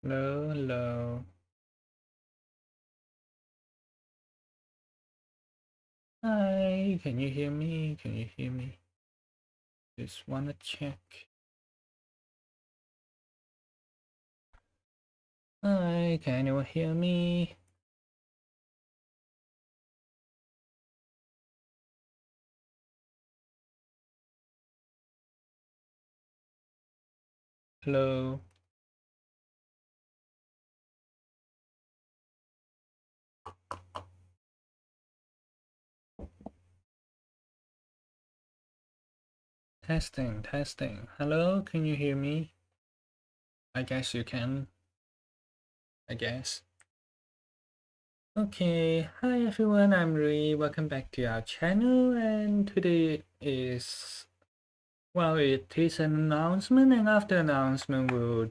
Hello, hello. Hi, can you hear me? Can you hear me? Just wanna check. Hi, can anyone hear me? Hello. Testing, testing. Hello, can you hear me? I guess you can. I guess. Okay, hi everyone, I'm Rui. Welcome back to our channel, and today is, well, it is an announcement, and after announcement we'll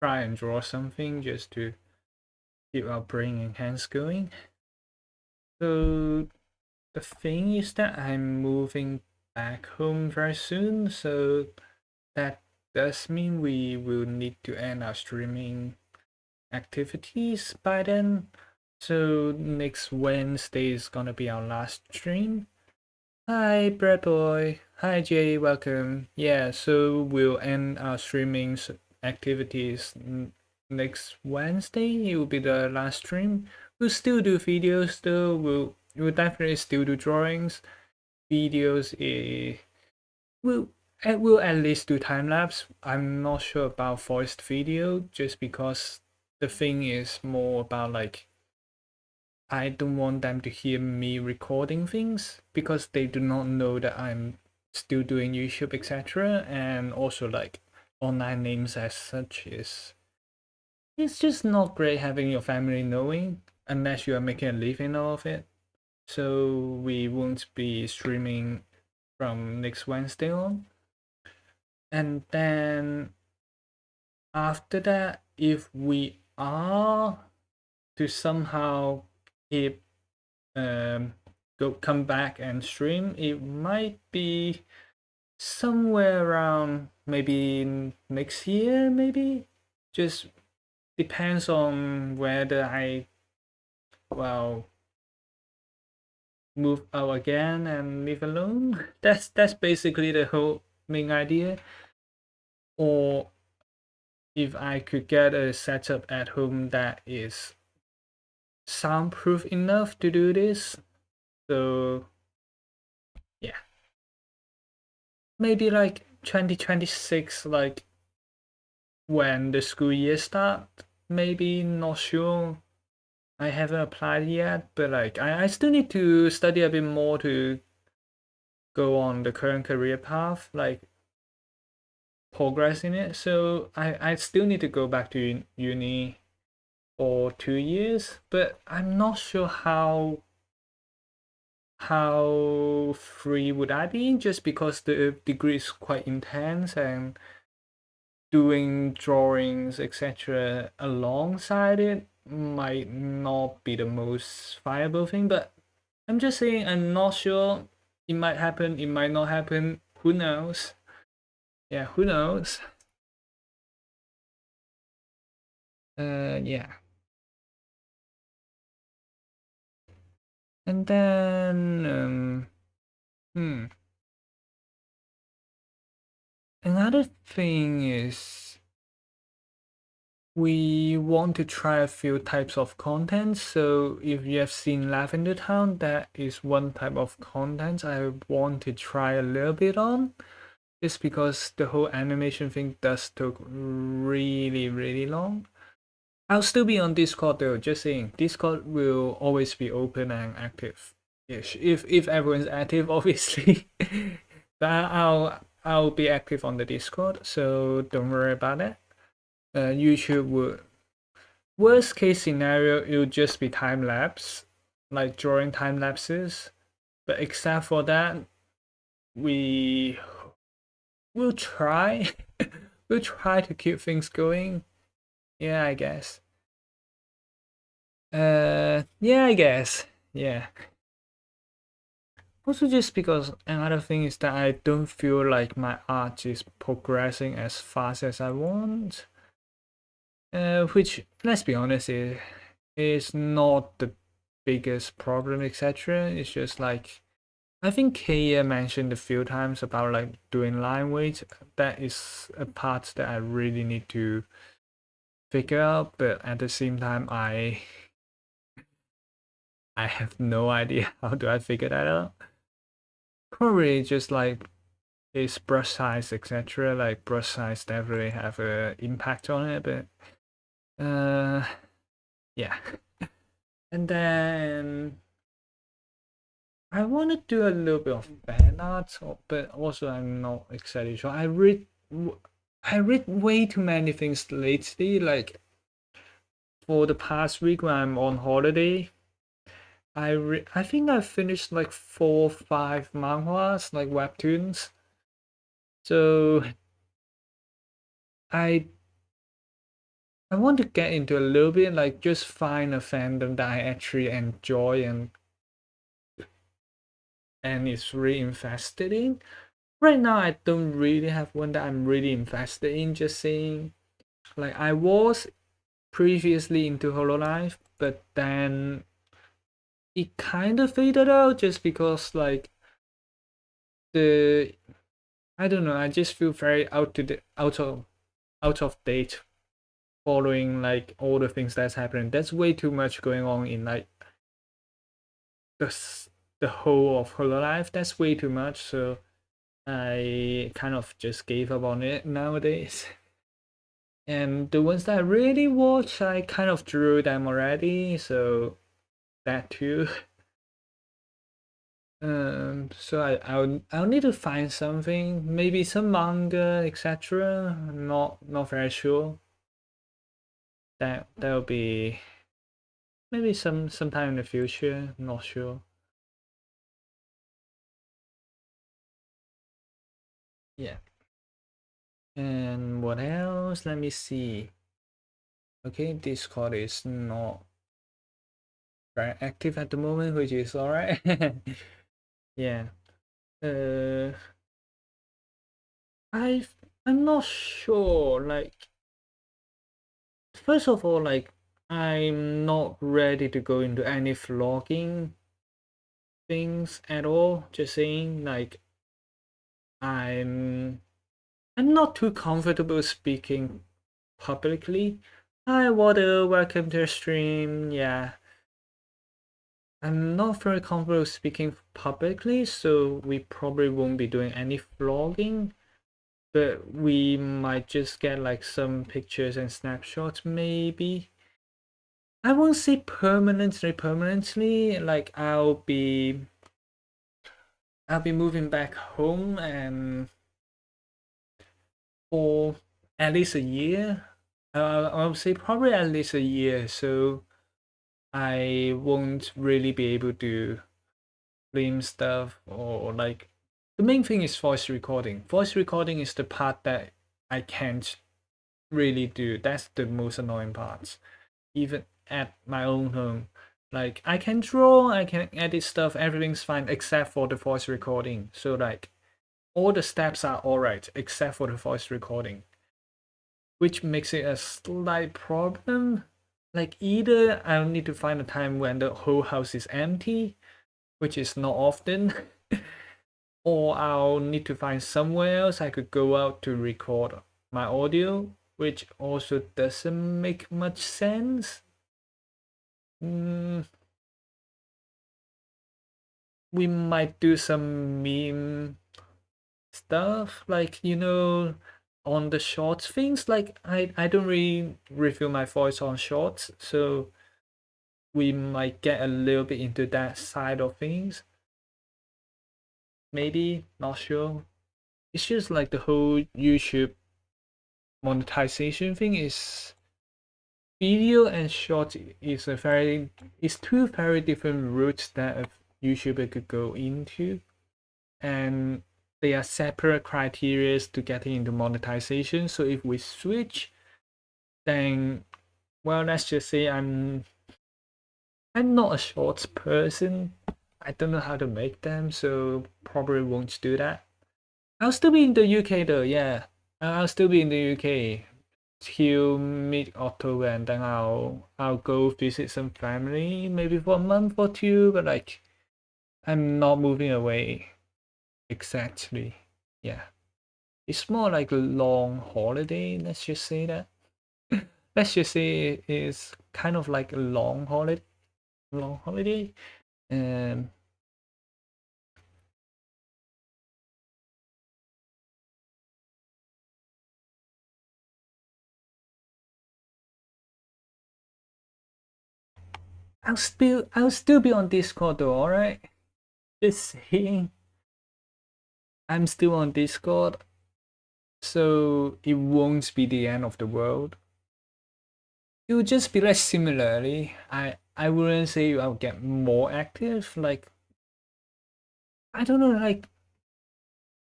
try and draw something just to keep our brain and hands going. So the thing is that I'm moving back home very soon, so that does mean we will need to end our streaming activities by then. So next Wednesday is gonna be our last stream. Hi, Bread Boy. Hi, Jay. Welcome. Yeah, so we'll end our streaming activities next Wednesday. It will be the last stream. We'll still do videos though. We'll definitely still do drawings. Videos. We'll we'll at least do time lapse. I'm not sure about voiced video, just because the thing is more about like I don't want them to hear me recording things because they do not know that I'm still doing YouTube, etc. And also like online names as such is it's just not great having your family knowing unless you are making a living of it. So we won't be streaming from next Wednesday on. And then after that, if we are to somehow keep come back and stream, it might be somewhere around maybe next year, maybe. Just depends on whether I, well, move out again and live alone. That's basically the whole main idea. Or if I could get a setup at home that is soundproof enough to do this. So yeah, maybe like 2026, like when the school year start. Maybe, not sure. I haven't applied yet, but like I still need to study a bit more to go on the current career path, like progress in it. So I still need to go back to uni for 2 years, but I'm not sure how free would I be, just because the degree is quite intense and doing drawings etc alongside it might not be the most viable thing. But I'm just saying, I'm not sure. It might happen, it might not happen, who knows. Yeah, who knows. Yeah. And then another thing is we want to try a few types of content. So if you have seen Lavender Town, that is one type of content I want to try a little bit on. Just because the whole animation thing does took really, really long. I'll still be on Discord though, just saying. Discord will always be open and active. Ish. If everyone's active, obviously. But I'll be active on the Discord, so don't worry about it. YouTube would, worst case scenario, it would just be time lapse, like drawing time lapses. But except for that, we will try. We'll try to keep things going. Yeah, I guess. Yeah, I guess. Yeah. Also, just because another thing is that I don't feel like my art is progressing as fast as I want. which, let's be honest, is not the biggest problem, etc. It's just like, I think Kaya mentioned a few times about like doing line weight. That is a part that I really need to figure out, but at the same time, I have no idea how do I figure that out. Probably just like is brush size, etc. Like brush size definitely have an impact on it, but yeah. And then I want to do a little bit of fan art, but also I'm not exactly sure. I read way too many things lately. Like for the past week when I'm on holiday, I think I finished like 4 or 5 manhwas, like webtoons. So I I want to get into a little bit, like just find a fandom that I actually enjoy and is really invested in. Right now, I don't really have one that I'm really invested in. Just saying, like I was previously into Hololive, but then it kind of faded out just because like the I don't know. I just feel very out of date following like all the things that's happening. That's way too much going on in like the the whole of Hololive. That's way too much. So I kind of just gave up on it nowadays. And the ones that I really watch, I kind of drew them already, so that too. So I'll need to find something, maybe some manga, etc. Not very sure. That'll be maybe sometime in the future. Not sure. Yeah. And what else? Let me see. Okay, Discord is not very active at the moment, which is alright. Yeah. Uh, I I'm not sure. Like, first of all, like I'm not ready to go into any vlogging things at all. Just saying, like I'm I'm not too comfortable speaking publicly. Hi, Water, welcome to the stream. Yeah, I'm not very comfortable speaking publicly, so we probably won't be doing any vlogging. But we might just get like some pictures and snapshots, maybe. I won't say permanently, like I'll be moving back home and for at least a year. I'll say probably at least a year, so I won't really be able to film stuff or like the main thing is voice recording. Voice recording is the part that I can't really do. That's the most annoying part. Even at my own home. Like I can draw, I can edit stuff, everything's fine except for the voice recording. So like all the steps are alright except for the voice recording, which makes it a slight problem. Like either I'll need to find a time when the whole house is empty, which is not often, or I'll need to find somewhere else I could go out to record my audio, which also doesn't make much sense. We might do some meme stuff, like on the shorts things. Like I don't really review my voice on shorts, so we might get a little bit into that side of things. Maybe, not sure. It's just like the whole YouTube monetization thing is video and short is two very different routes that a YouTuber could go into, and they are separate criteria to getting into monetization. So if we switch, then well, let's just say I'm not a shorts person. I don't know how to make them, so probably won't do that. I'll still be in the UK though, yeah. I'll still be in the UK. till mid-October, and then I'll go visit some family, maybe for a month or two, but like I'm not moving away exactly. Yeah. It's more like a long holiday, let's just say that. Let's just say it's kind of like a long holiday. Um I'll still be on Discord though, alright? Just saying I'm still on Discord, so it won't be the end of the world. It will just be like similarly. I wouldn't say I'll get more active. Like I don't know, like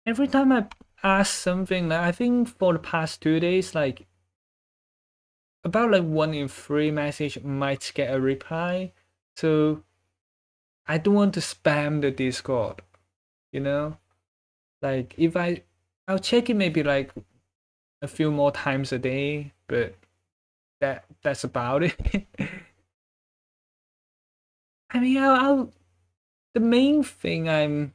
every time I ask something, like I think for the past 2 days, like about like 1 in 3 message might get a reply. So I don't want to spam the Discord, you know? Like if I'll check it maybe like a few more times a day, but that's about it. I mean, the main thing I'm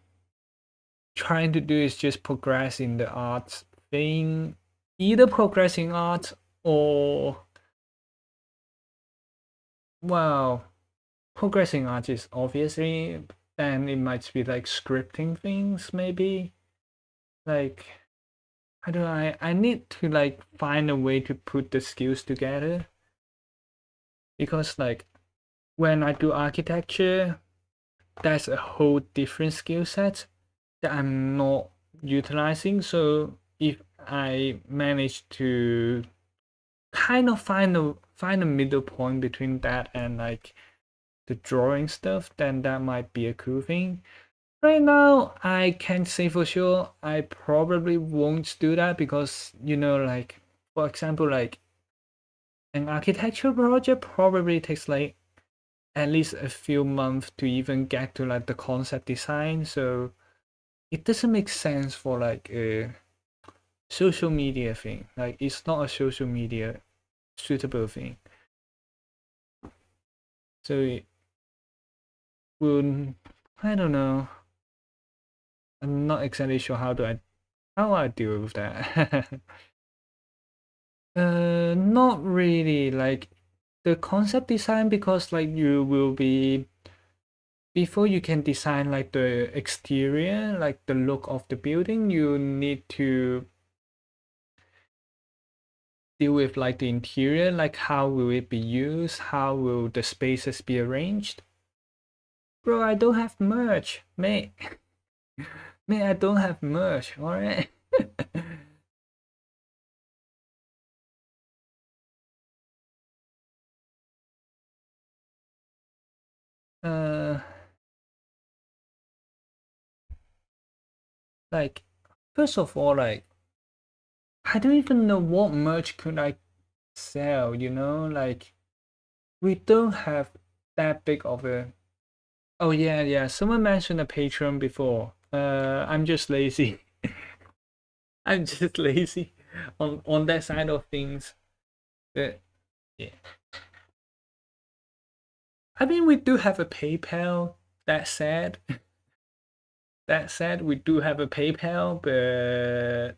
trying to do is just progress in the arts thing, either progressing art or, well, progressing art is obviously, then it might be like scripting things maybe. Like I don't know, I need to like find a way to put the skills together, because like when I do architecture, that's a whole different skill set that I'm not utilizing. So if I manage to kind of find a middle point between that and like the drawing stuff, then that might be a cool thing. Right now, I can't say for sure. I probably won't do that because, like, for example, like an architecture project probably takes like at least a few months to even get to like the concept design. So it doesn't make sense for like a social media thing. Like it's not a social media suitable thing. So it would, I don't know. I'm not exactly sure how I deal with that. Not really. Like the concept design, because like you will be, before you can design like the exterior, like the look of the building, you need to deal with like the interior, like how will it be used, how will the spaces be arranged. Bro, I don't have much, mate. Mate, I don't have much, alright? uh, like, first of all, like, I don't even know what merch could I sell, like, we don't have that big of a. Oh yeah, someone mentioned a Patreon before. I'm just lazy. I'm just lazy on that side of things. But yeah, I mean, we do have a PayPal. That said, we do have a PayPal, but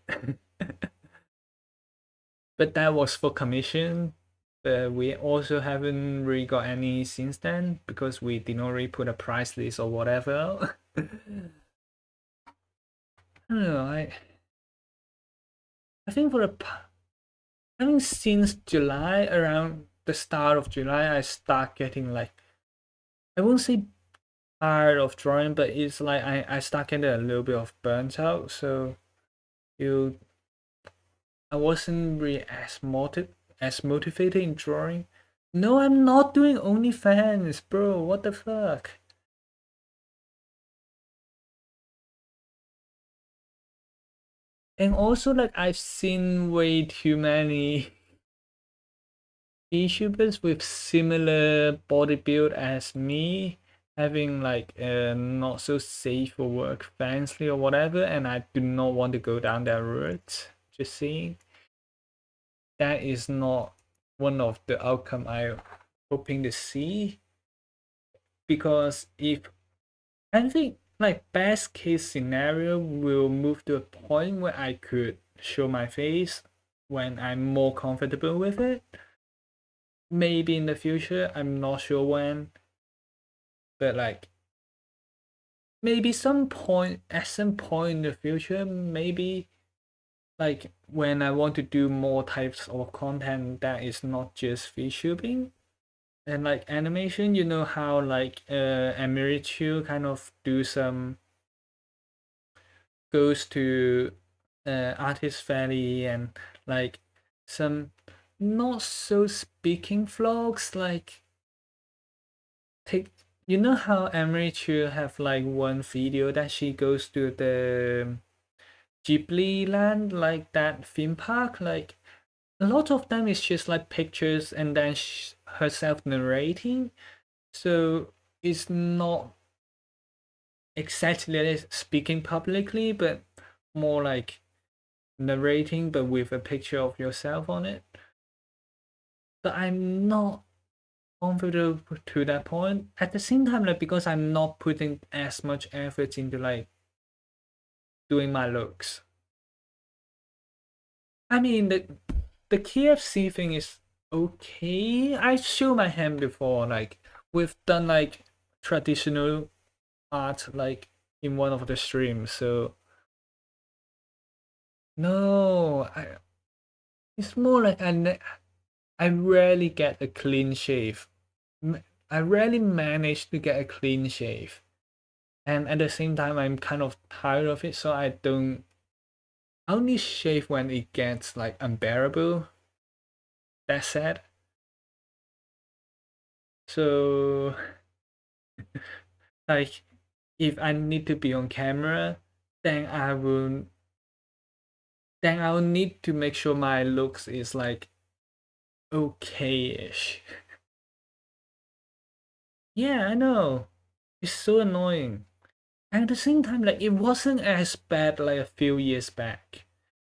but that was for commission. But we also haven't really got any since then because we did not really put a price list or whatever. I don't know. I think I think since July, around the start of July, I start getting like, I won't say tired of drawing, but it's like I start getting a little bit of burnt out. So you I wasn't really as motivated in drawing. No, I'm not doing OnlyFans, bro. What the fuck? And also, like, I've seen way too many YouTubers with similar body build as me, having like a not so safe for work fancy or whatever, and I do not want to go down that route. Just saying. that is not one of the outcome I'm hoping to see. Because if I think like best case scenario will move to a point where I could show my face when I'm more comfortable with it. Maybe in the future, I'm not sure when, but like maybe at some point in the future, maybe like when I want to do more types of content that is not just VTubing and like animation, you know how like Emirichu kind of do some goes to Artist Valley and like some not so speaking vlogs like take you know how Emery Chu have like one video that she goes to the Ghibli land, like that theme park, like a lot of them is just like pictures and then herself narrating, so it's not exactly like speaking publicly but more like narrating but with a picture of yourself on it. But I'm not comfortable to that point. At the same time, like because I'm not putting as much effort into like doing my looks. I mean the KFC thing is okay. I show my hand before, like we've done like traditional art like in one of the streams, so no, it's more like I rarely get a clean shave. I rarely manage to get a clean shave. And at the same time, I'm kind of tired of it, so I only shave when it gets like unbearable. That's sad. So, like, if I need to be on camera, then I'll need to make sure my looks is like okay-ish. Yeah, I know. It's so annoying. And at the same time, like it wasn't as bad like a few years back.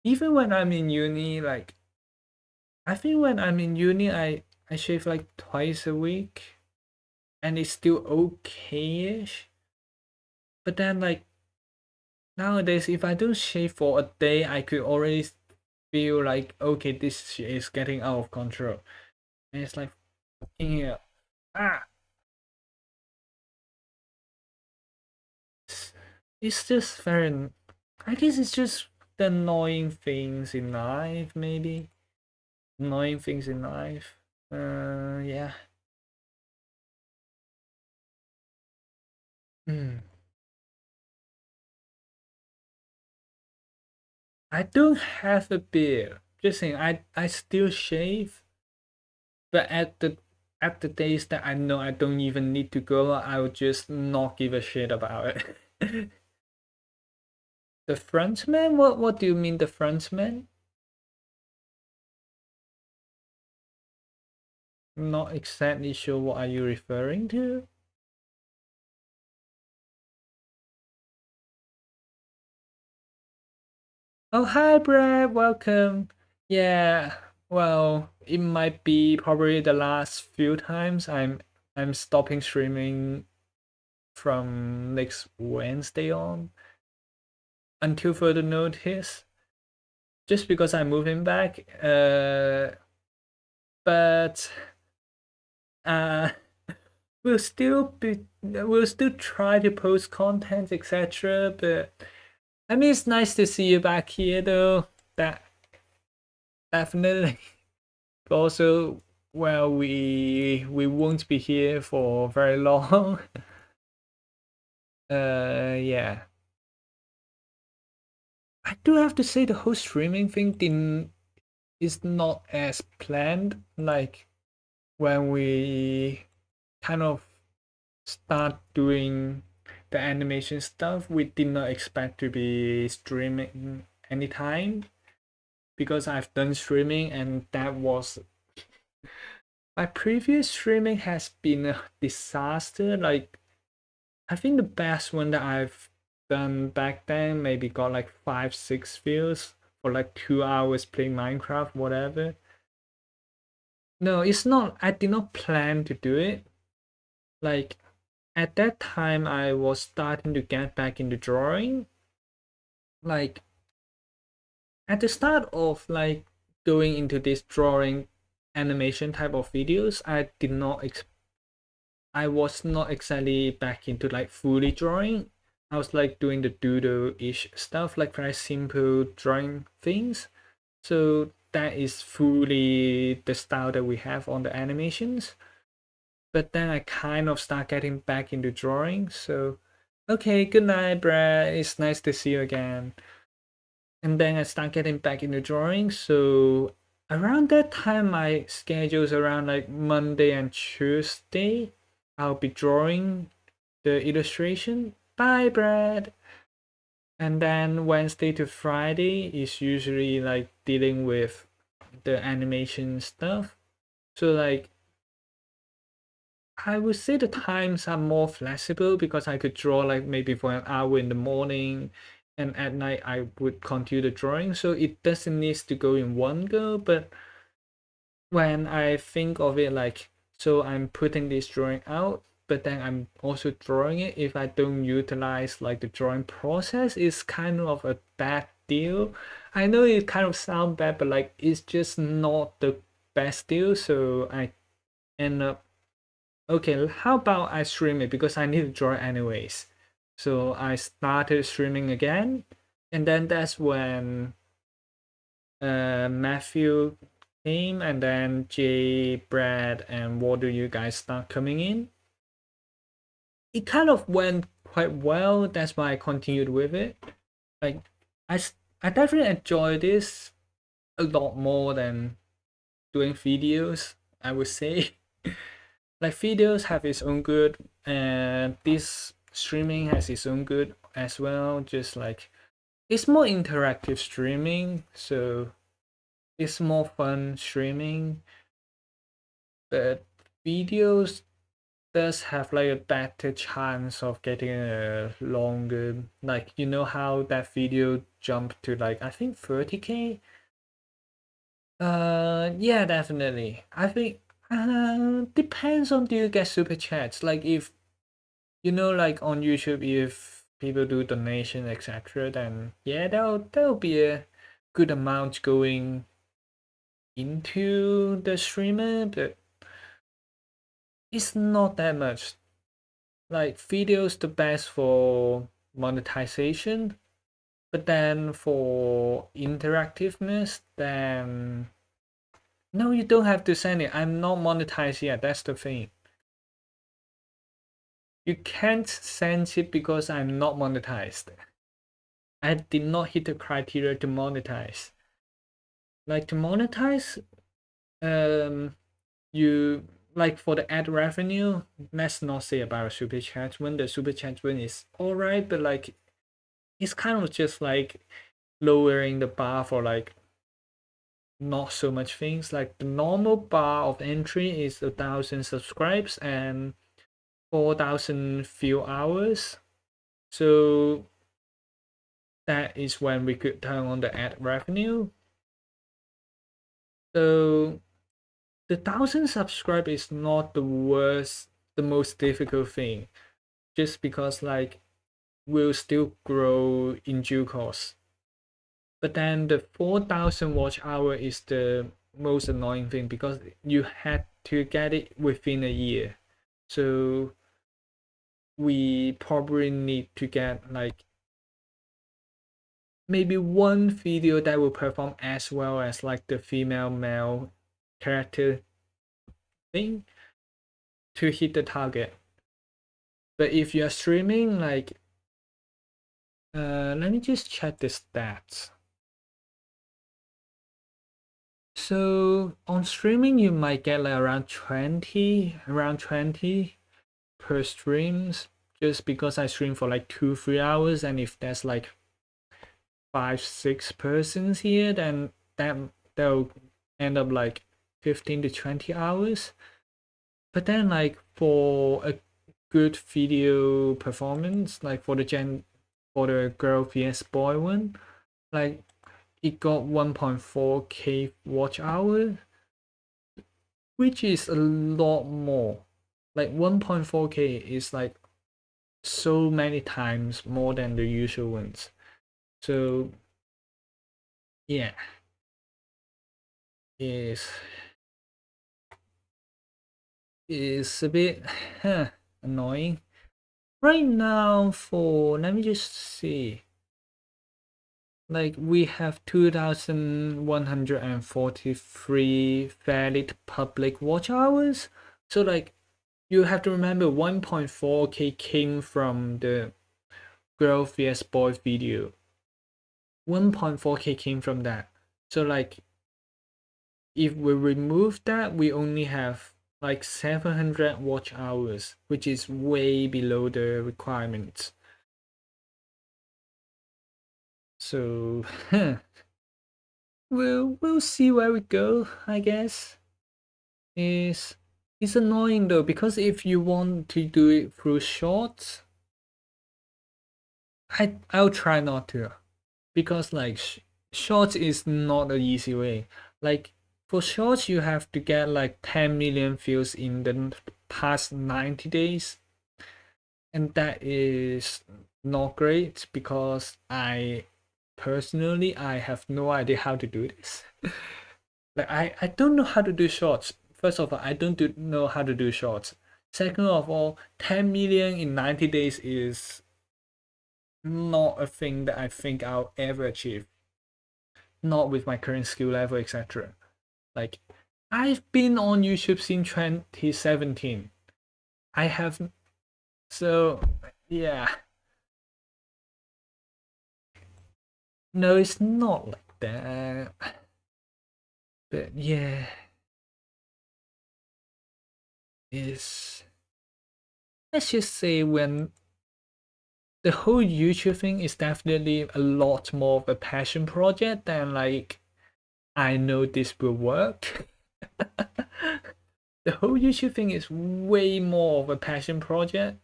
Even when I'm in uni, like I think when I'm in uni I shave like twice a week and it's still okay-ish. But then like nowadays if I don't shave for a day, I could already feel like okay, this is getting out of control. And it's like fucking hell. Ah, it's just very I guess it's just the annoying things in life, maybe. Annoying things in life. Yeah. Mm. I don't have a beard. Just saying, I still shave, but at the days that I know I don't even need to go, I will just not give a shit about it. The frontman? What do you mean the frontman? Not exactly sure what are you referring to. Oh hi Brad, welcome. Yeah, well, it might be probably the last few times I'm stopping streaming from next Wednesday on until further notice. Just because I'm moving back. But uh we'll still try to post content, etc. But I mean it's nice to see you back here though. That definitely. But also well we won't be here for very long. Yeah. I do have to say the whole streaming thing didn't is not as planned. Like when we kind of start doing the animation stuff, we did not expect to be streaming anytime because I've done streaming and that was my previous streaming has been a disaster. Like I think the best one that I've done back then maybe got like 5-6 views for like 2 hours playing Minecraft, whatever. No, it's not. I did not plan to do it. Like at that time, I was starting to get back into drawing. Like at the start of like going into this drawing animation type of videos, I was not exactly back into like fully drawing. I was like doing the doodle-ish stuff, like very simple drawing things. So that is fully the style that we have on the animations. But then I kind of start getting back into drawing. So, okay, good night, Brad. It's nice to see you again. And then I start getting back into drawing. So around that time, my schedule's around like Monday and Tuesday. I'll be drawing the illustration. Bye, Brad. And then Wednesday to Friday is usually like dealing with the animation stuff. So like I would say the times are more flexible because I could draw like maybe for an hour in the morning and at night I would continue the drawing. So it doesn't need to go in one go, but when I think of it like, so I'm putting this drawing out, but then I'm also drawing it. If I don't utilize like the drawing process, it's kind of a bad deal. I know it kind of sounds bad, but like it's just not the best deal. So I end up, okay, how about I stream it because I need to draw anyways. So I started streaming again, and then that's when Matthew came, and then Jay, Brad, and what do you guys start coming in? It kind of went quite well. That's why I continued with it. Like I, I definitely enjoy this a lot more than doing videos. I would say, like videos have its own good, and this streaming has its own good as well. Just like it's more interactive streaming, so it's more fun streaming, but videos does have like a better chance of getting a longer, like you know how that video jumped to like I think 30K. Yeah, definitely. I think depends on do you get super chats. Like if you know like on YouTube if people do donation etc. then yeah that'll be a good amount going into the streamer, but it's not that much. Like videos the best for monetization, but then for interactiveness, then no, you don't have to send it. I'm not monetized yet. That's the thing. You can't send it because I'm not monetized. I did not hit the criteria to monetize. Like to monetize, you like for the ad revenue, let's not say about a super chat when the super chat win is alright, but like it's kind of just like lowering the bar for like not so much things. Like the normal bar of entry is 1,000 subscribes and 4,000 view hours. So that is when we could turn on the ad revenue. So the 1,000 subscribe is not the worst, the most difficult thing, just because like will still grow in due course. But then the 4,000 watch hour is the most annoying thing because you had to get it within a year. So we probably need to get like maybe one video that will perform as well as like the female male character thing to hit the target. But if you're streaming like let me just check the stats. So on streaming you might get like around 20 per streams, just because I stream for like 2-3 hours, and if there's like 5-6 persons here, then that'll end up like 15 to 20 hours. But then like for a good video performance, like for the girl vs boy one, like it got 1.4k watch hour, which is a lot more. Like 1.4K is like so many times more than the usual ones. So yeah, is a bit annoying. Right now for, let me just see. Like we have 2,143 valid public watch hours. So like you have to remember 1.4K came from the Girl vs Boy video. 1.4K came from that. So like if we remove that, we only have like 700 watch hours, which is way below the requirements. So we'll see where we go, I guess. It's annoying though, because if you want to do it through shorts, I'll try not to, because like shorts is not an easy way. Like for shorts, you have to get like 10 million views in the past 90 days, and that is not great because I personally have no idea how to do this. Like I don't know how to do shorts. First of all, I don't know how to do shorts. Second of all, 10 million in 90 days is not a thing that I think I'll ever achieve. Not with my current skill level, etc. Like I've been on YouTube since 2017. I have, so yeah. No, it's not like that. But yeah, is, let's just say, when the whole YouTube thing is definitely a lot more of a passion project than like I know this will work. The whole YouTube thing is way more of a passion project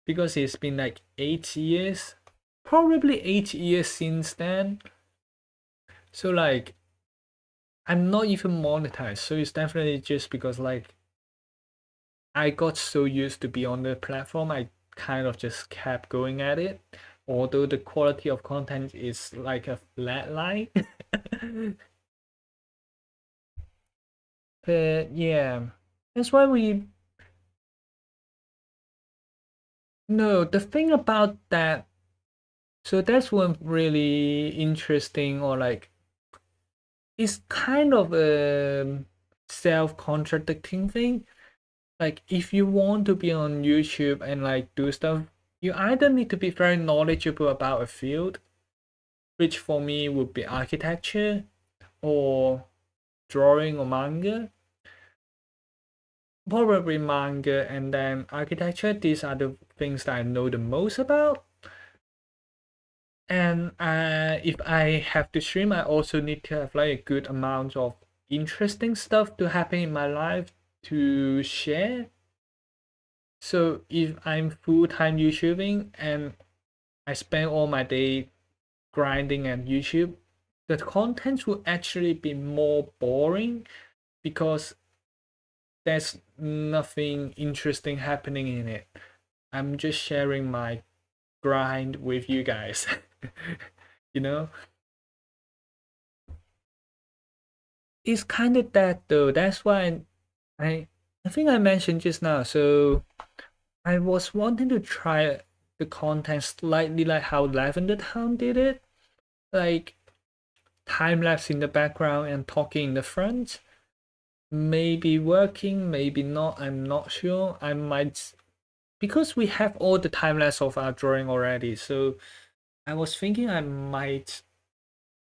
because it's been like 8 years, probably 8 years since then. So like I'm not even monetized, so it's definitely just because like I got so used to be on the platform, I kind of just kept going at it. Although the quality of content is like a flat line. But yeah, that's why we. No, the thing about that. So that's one really interesting, or like, it's kind of a self-contradicting thing. Like if you want to be on YouTube and like do stuff, you either need to be very knowledgeable about a field, which for me would be architecture or drawing or manga. Probably manga and then architecture. These are the things that I know the most about. And if I have to stream, I also need to have like a good amount of interesting stuff to happen in my life to share. So if I'm full-time YouTubing and I spend all my day grinding at YouTube, the content will actually be more boring because there's nothing interesting happening in it. I'm just sharing my grind with you guys. You know? It's kind of that though. That's why I think I mentioned just now. So I was wanting to try the content slightly like how Lavender Town did it. Like time lapse in the background and talking in the front. Maybe working, maybe not. I'm not sure. I might, because we have all the time lapse of our drawing already. So I was thinking I might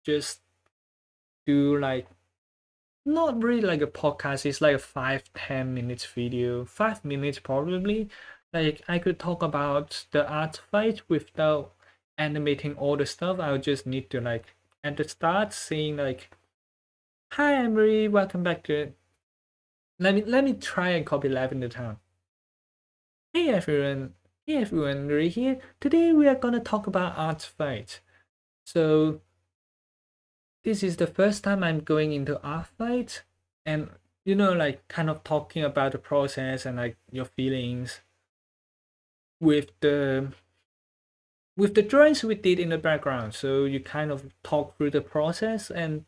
just do like, not really like a podcast. It's like a 5-10 minutes video, 5 minutes probably. Like I could talk about the art fight without animating all the stuff. I'll just need to like at the start saying like, "Hi Emery, welcome back to it." Let me try and copy Lavender Town. Hey everyone, Emery here. Today we are gonna talk about art fight. So this is the first time I'm going into art fight, and you know, like kind of talking about the process and like your feelings with the drawings we did in the background. So you kind of talk through the process and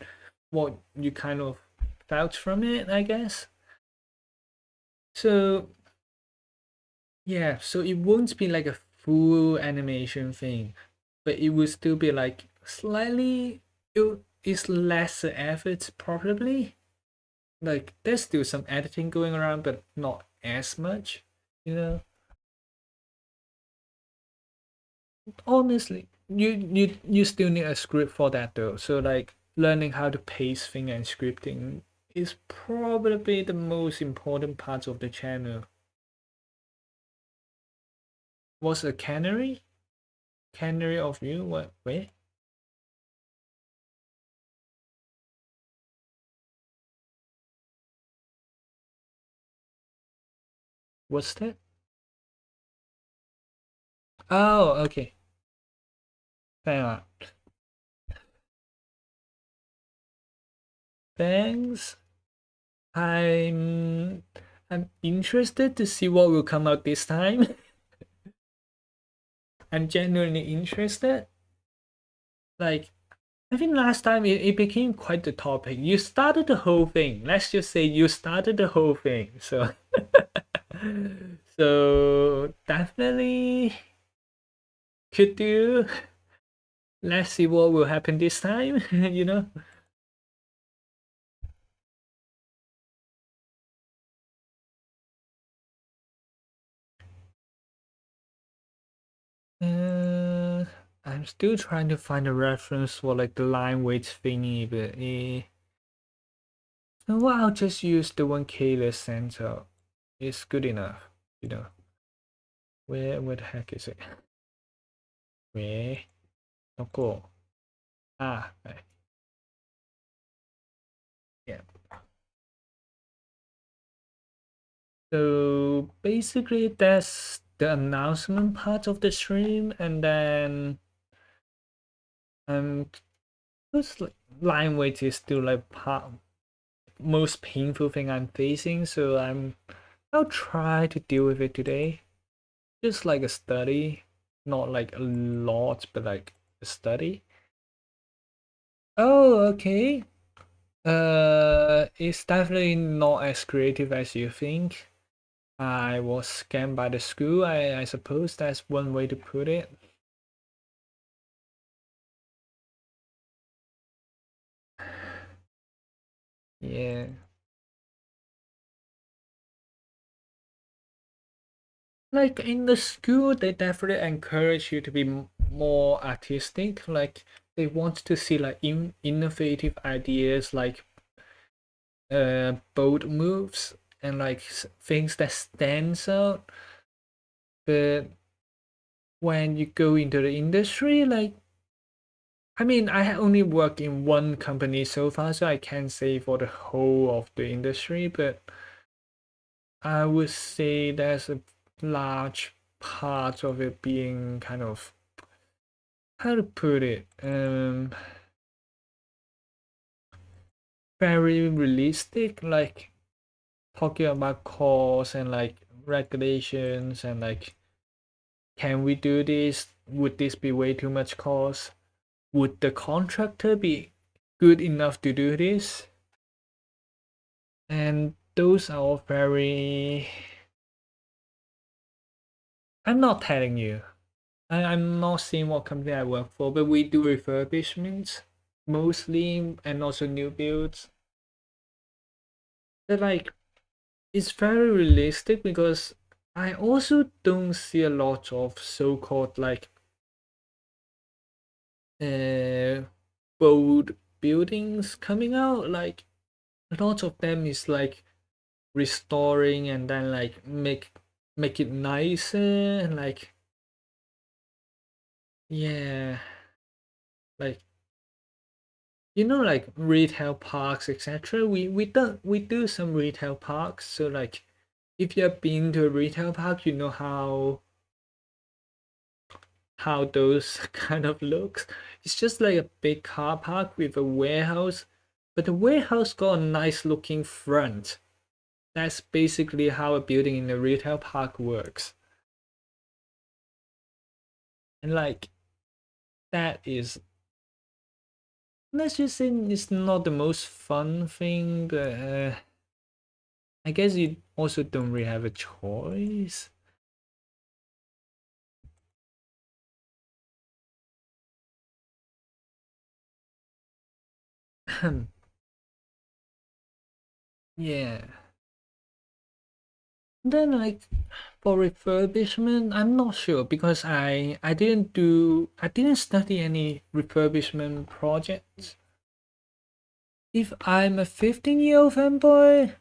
what you kind of felt from it, I guess. So yeah, so it won't be like a full animation thing, but it will still be like slightly, it's less effort probably. Like there's still some editing going around, but not as much, you know. Honestly, you still need a script for that though. So like learning how to paste thing and scripting is probably the most important part of the channel. What's a canary? Canary of you? What? Wait, what's that? Oh, okay. Hang on. Thanks. I'm I'm interested to see what will come out this time. I'm genuinely interested. Like I think last time it became quite the topic. You started the whole thing. Let's just say you started the whole thing. So so definitely could do. Let's see what will happen this time, you know? Uh, I'm still trying to find a reference for like the line weight thingy, but well, I'll just use the one Kayla sent out. It's good enough, you know. Where the heck is it? Where? Don't right. Yeah. So basically, that's the announcement part of the stream, and then um, just like line weight is still like part most painful thing I'm facing. So I'll try to deal with it today. Just like a study, not like a lot, but like a study. Oh, okay. It's definitely not as creative as you think. I was scammed by the school. I suppose that's one way to put it. Yeah. Like in the school, they definitely encourage you to be more artistic. Like they want to see like innovative ideas, like bold moves and like things that stands out. But when you go into the industry, like I mean, I only work in one company so far, so I can't say for the whole of the industry, but I would say there's a large part of it being kind of how to put it, very realistic, like talking about costs and like regulations and like, can we do this? Would this be way too much cost? Would the contractor be good enough to do this? And those are all very. I'm not telling you. I'm not saying what company I work for, but we do refurbishments mostly and also new builds. But like it's very realistic because I also don't see a lot of so-called like uh bold buildings coming out. Like a lot of them is like restoring and then like make it nicer and like yeah, like you know, like retail parks, etc. We do some retail parks. So like if you have been to a retail park, you know how those kind of looks. It's just like a big car park with a warehouse, but the warehouse got a nice looking front. That's basically how a building in a retail park works. And like that is, let's just say it's not the most fun thing, but I guess you also don't really have a choice. Yeah. Then like for refurbishment, I'm not sure because I didn't study any refurbishment projects. If I'm a 15-year-old fanboy,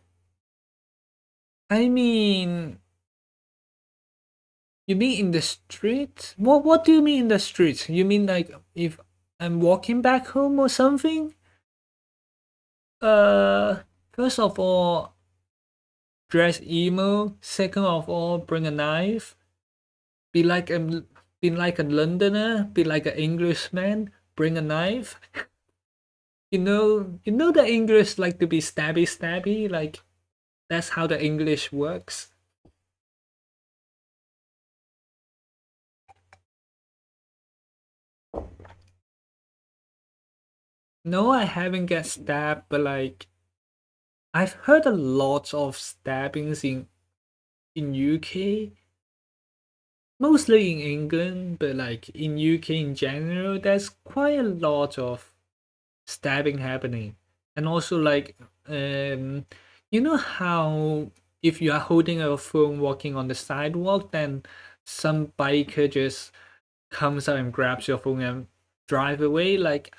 I mean, you mean in the street? What do you mean in the street? You mean like if I'm walking back home or something? Uh, First of all, dress emo. Second of all, bring a knife. Be like a be like a Londoner. Be like an Englishman. Bring a knife. You know the English like to be stabby stabby. Like that's how the English works. No, I haven't get stabbed, but like I've heard a lot of stabbings in UK, mostly in England, but like in UK in general, there's quite a lot of stabbing happening. And also like you know how if you are holding a phone walking on the sidewalk, then some biker just comes out and grabs your phone and drive away. Like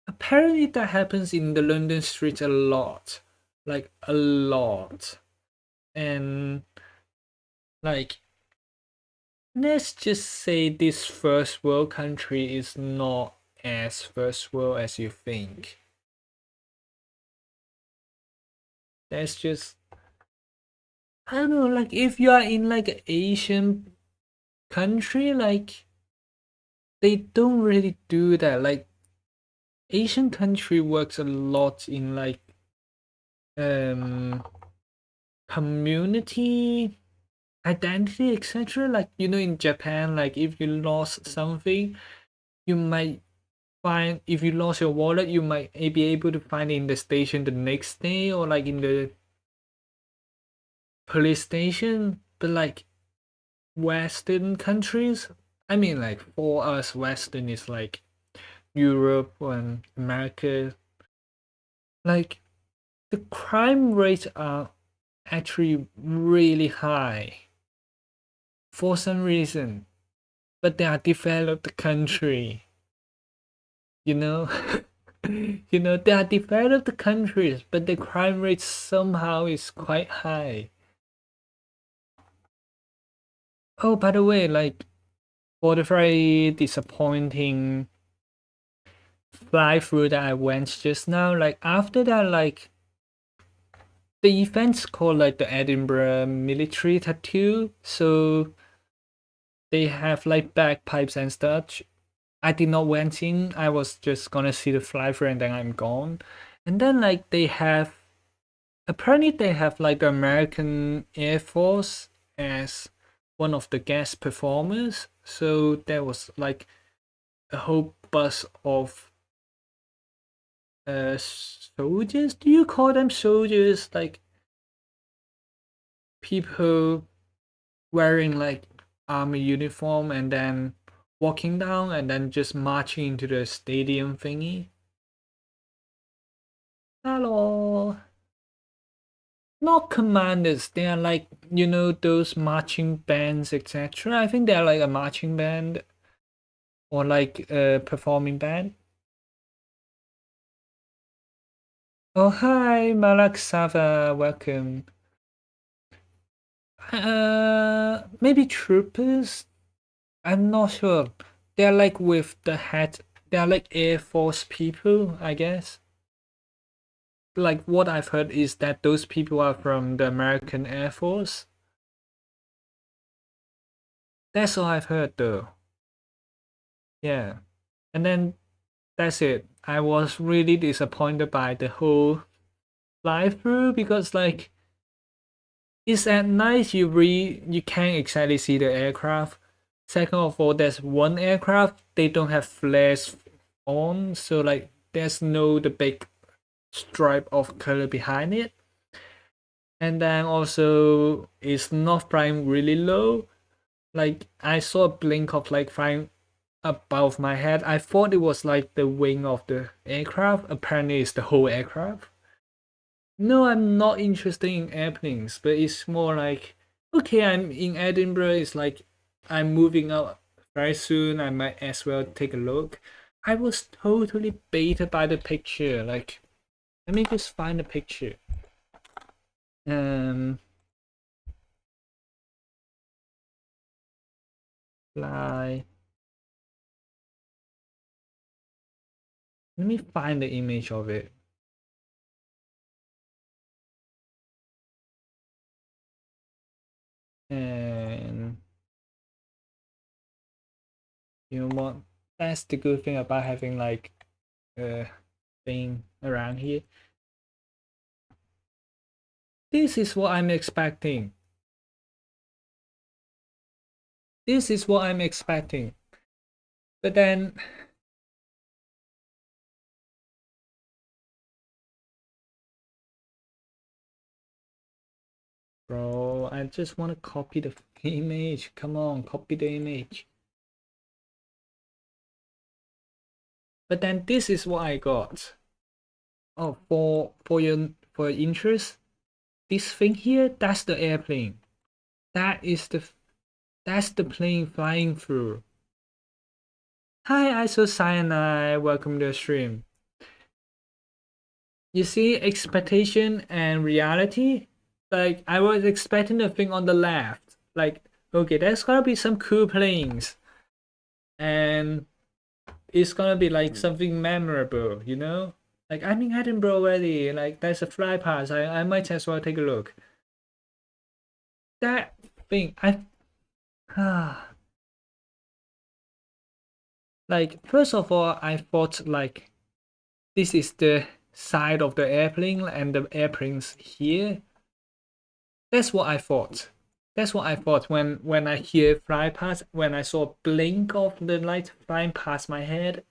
apparently that happens in the London streets a lot. Like a lot. And like let's just say this first world country is not as first world as you think. That's just I don't know, like if you are in like an Asian country, like they don't really do that. Like Asian country works a lot in like um community identity, etc. Like you know in Japan, like if you lost something, you might find if you lost your wallet, you might be able to find it in the station the next day or like in the police station. But like Western countries, I mean like for us Western is like Europe and America, like the crime rates are actually really high for some reason, but they are developed country, you know. You know, they are developed countries, but the crime rate somehow is quite high. Oh, by the way, like for the very disappointing fly through that I went just now, like after that, like the event's called like the Edinburgh Military Tattoo, so they have like bagpipes and such. I did not went in. I was just gonna see the fly through and then I'm gone. And then like they have apparently they have like the American Air Force as one of the guest performers. So there was like a whole bus of soldiers. Do you call them soldiers? Like people wearing like army uniform and then walking down and then just marching into the stadium thingy. Hello. Not commanders. They are like you know those marching bands, etc. I think they are like a marching band or like a performing band. Oh hi, Malak Sava, welcome. Maybe troopers. I'm not sure. They're like with the hat. They're like Air Force people, I guess. Like what I've heard is that those people are from the American Air Force. That's all I've heard though. Yeah. And then that's it. I was really disappointed by the whole fly through because like It's at night you can't exactly see the aircraft. Second of all, there's one aircraft, they don't have flares on, so like there's no the big stripe of color behind it. And then also it's not flying really low. Like I saw a blink of like flying above my head. I thought it was like the wing of the aircraft. Apparently it's the whole aircraft. No, I'm not interested in airplanes, but it's more like, okay, I'm in Edinburgh. It's like I'm moving out very soon. I might as well take a look. I was totally baited by the picture. Like, let me just find the picture. Fly. Let me find the image of it. And you know what? That's the good thing about having like a thing around here. This is what I'm expecting. This is what I'm expecting. But then bro, I just want to copy the image. Come on, copy the image. But then this is what I got. Oh, for your interest, this thing here, that's the airplane. That's the plane flying through. Hi, isocyanide. Welcome to the stream. You see, expectation and reality. Like I was expecting the thing on the left. Like, okay, there's gonna be some cool planes, and it's gonna be like something memorable, you know? Like I'm in Edinburgh already. Like there's a fly pass. I might as well take a look. That thing, like first of all, I thought like this is the side of the airplane and the airplane's here. That's what I thought. That's what I thought when I hear fly past, when I saw a blink of the light flying past my head.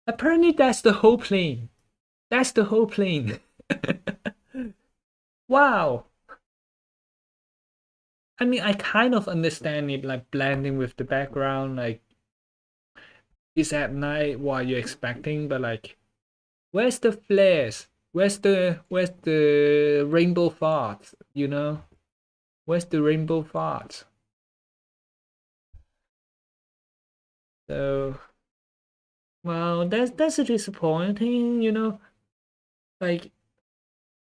Apparently that's the whole plane. That's the whole plane. Wow. I mean, I kind of understand it, like blending with the background, like it's at night what you're expecting, but like, where's the flares? Where's the rainbow farts? You know, where's the rainbow farts? So, well, that's a disappointing, you know. Like,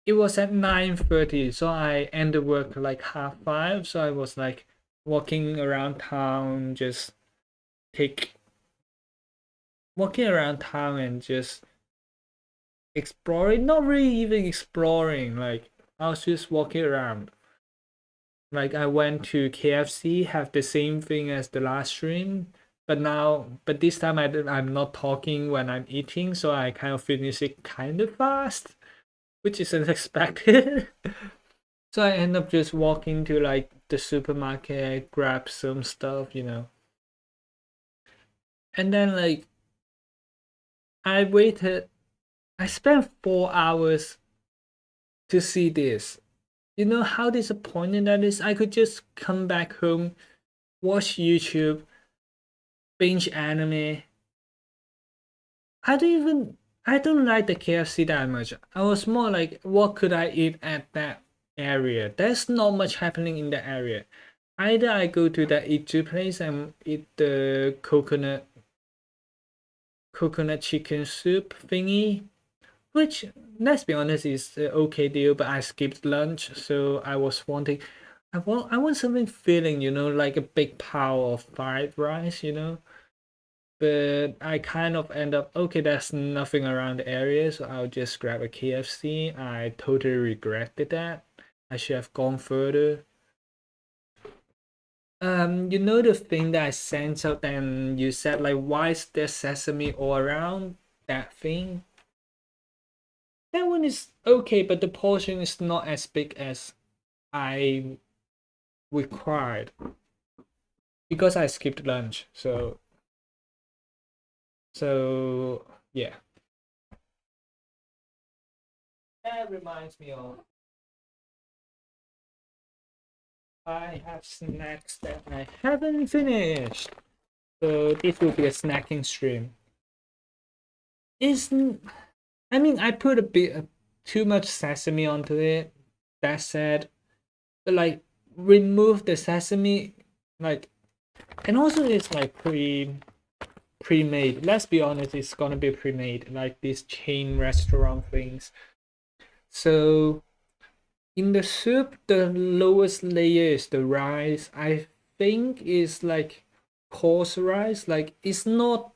it was at 9:30, so I ended work like 5:30. So I was like walking around town, just take walking around town and just exploring. Not really even exploring. Like I was just walking around. Like I went to KFC, have the same thing as the last stream, but this time I'm not talking when I'm eating, so I kind of finish it kind of fast, which is unexpected. So I end up just walking to like the supermarket, grab some stuff, you know. And then like I waited, I spent 4 hours to see this. You know how disappointing that is? I could just come back home, watch YouTube, binge anime. I don't like the KFC that much. I was more like, what could I eat at that area? There's not much happening in the area. Either I go to the Itu place and eat the coconut chicken soup thingy, which let's be honest is an okay deal, but I skipped lunch, so I was wanting I want something filling, you know, like a big pile of fried rice, you know. But I kind of end up okay, there's nothing around the area, so I'll just grab a KFC. I totally regretted that. I should have gone further. You know the thing that I sent out and you said like why is there sesame all around? That thing? That one is okay, but the portion is not as big as I required because I skipped lunch. So yeah. That reminds me of I have snacks that I haven't finished. So this will be a snacking stream. Isn't I mean I put a bit too much sesame onto it. That said, but like remove the sesame, like, and also it's like pre-made. Let's be honest, it's gonna be pre-made, like these chain restaurant things. So in the soup, the lowest layer is the rice. I think is like coarse rice. Like it's not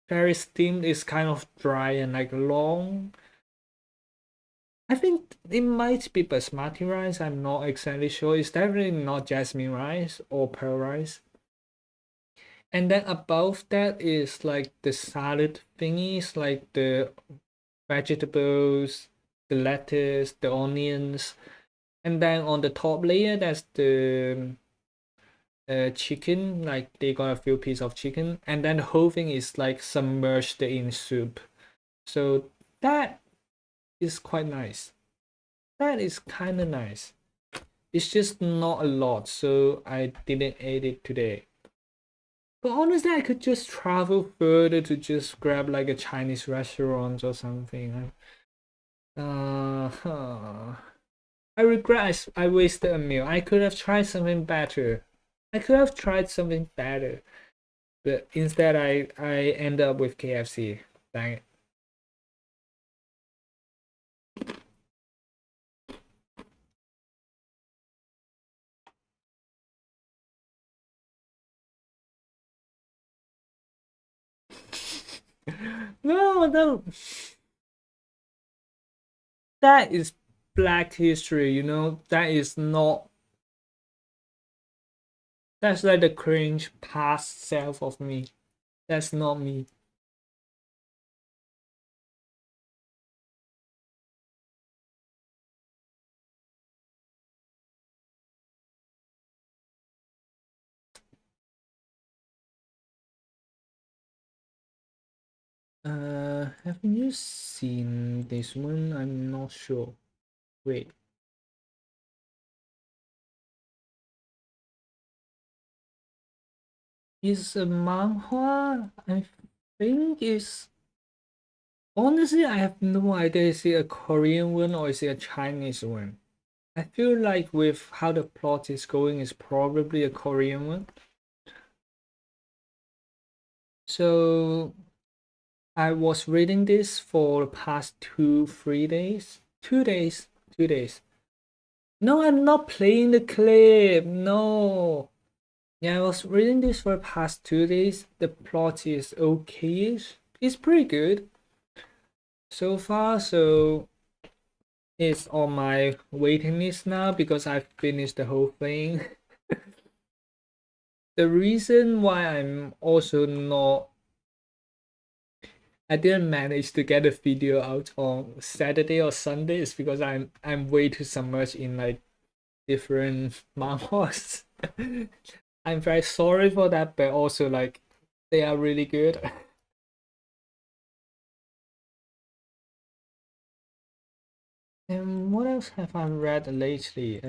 very steamed. It's kind of dry and like long. I think it might be basmati rice. I'm not exactly sure. It's definitely not jasmine rice or pearl rice. And then above that is like the salad thingies, like the vegetables, the lettuce, the onions, and then on the top layer that's the chicken. Like they got a few pieces of chicken, and then the whole thing is like submerged in soup. So that is quite nice. That is kind of nice. It's just not a lot, so I didn't eat it today. But honestly, I could just travel further to just grab like a Chinese restaurant or something. Huh. I regret I wasted a meal. I could have tried something better. I could have tried something better. But instead, I end up with KFC. Dang it. No, no. That is black history, you know? That is not. That's like the cringe past self of me. That's not me. Haven't you seen this one? I'm not sure. Wait. Is a manhwa? I think is honestly I have no idea. Is it a Korean one or is it a Chinese one? I feel like with how the plot is going, it's probably a Korean one. So I was reading this for the past 2, 3 days. 2 days. 2 days. No, I'm not playing the clip. No. Yeah, I was reading this for the past 2 days. The plot is okay-ish. It's pretty good so far, so it's on my waiting list now because I've finished the whole thing. The reason why I'm also not I didn't manage to get a video out on Saturday or Sunday is because I'm way too submerged in like different manhwas. I'm very sorry for that, but also like they are really good. And what else have I read lately?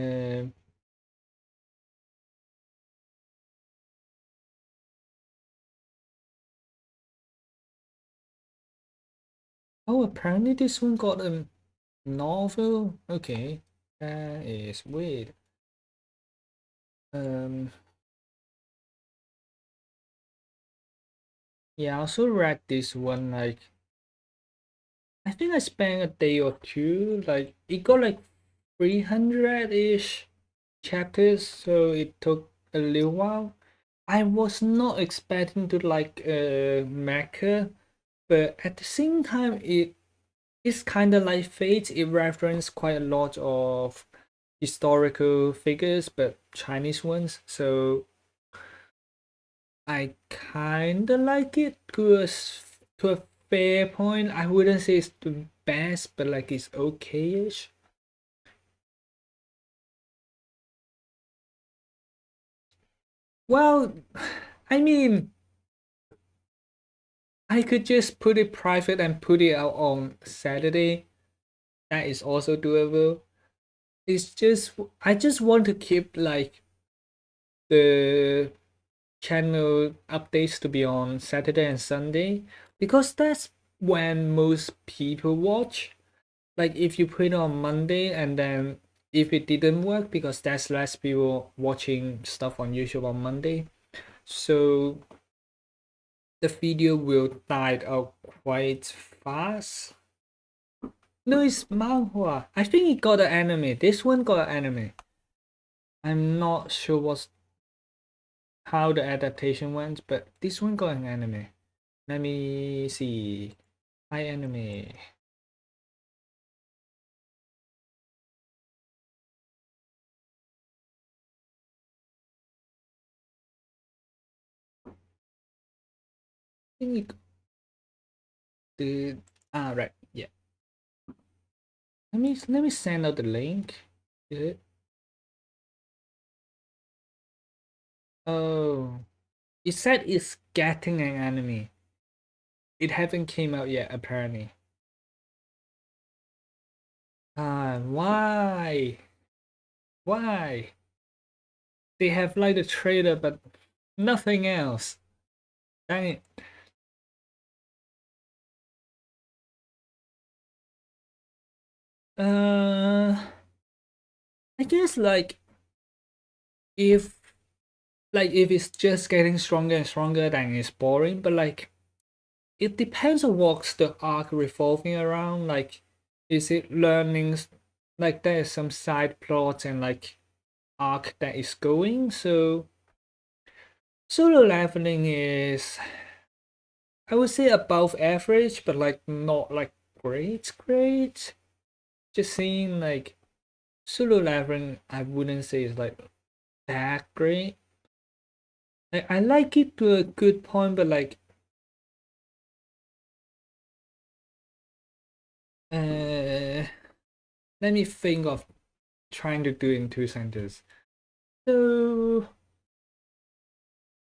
Oh, apparently this one got a novel. Okay, that is weird. Um, yeah, I also read this one. Like, I think I spent a day or two. Like, it got like 300-ish chapters, so it took a little while. I was not expecting to like mecha, but at the same time, it's kind of like Fate. It referenced quite a lot of historical figures, but Chinese ones. So I kind of like it to a fair point. I wouldn't say it's the best, but like it's okay-ish. Well, I mean, I could just put it private and put it out on Saturday. That is also doable. It's just I just want to keep like the channel updates to be on Saturday and Sunday because that's when most people watch. Like if you put it on Monday and then if it didn't work because there's less people watching stuff on YouTube on Monday, so the video will die out quite fast. No, it's manhwa. I think it got an anime. This one got an anime. I'm not sure what's how the adaptation went, but this one got an anime. Let me see. Hi anime. I think it did. Right, yeah. Let me send out the link. Is it? Oh, it said it's getting an anime. It haven't came out yet apparently. Why? Why? They have like the trailer but nothing else. Dang it. Uh, I guess if if it's just getting stronger and stronger, then it's boring. But like, it depends on what's the arc revolving around. Like, is it learnings? Like, there's some side plots and like arc that is going. So, Solo Leveling is, I would say, above average, but like not like great. Just saying, like Solo Leveling, I wouldn't say is like that great. I like it to a good point, but like let me think of trying to do it in 2 sentences. So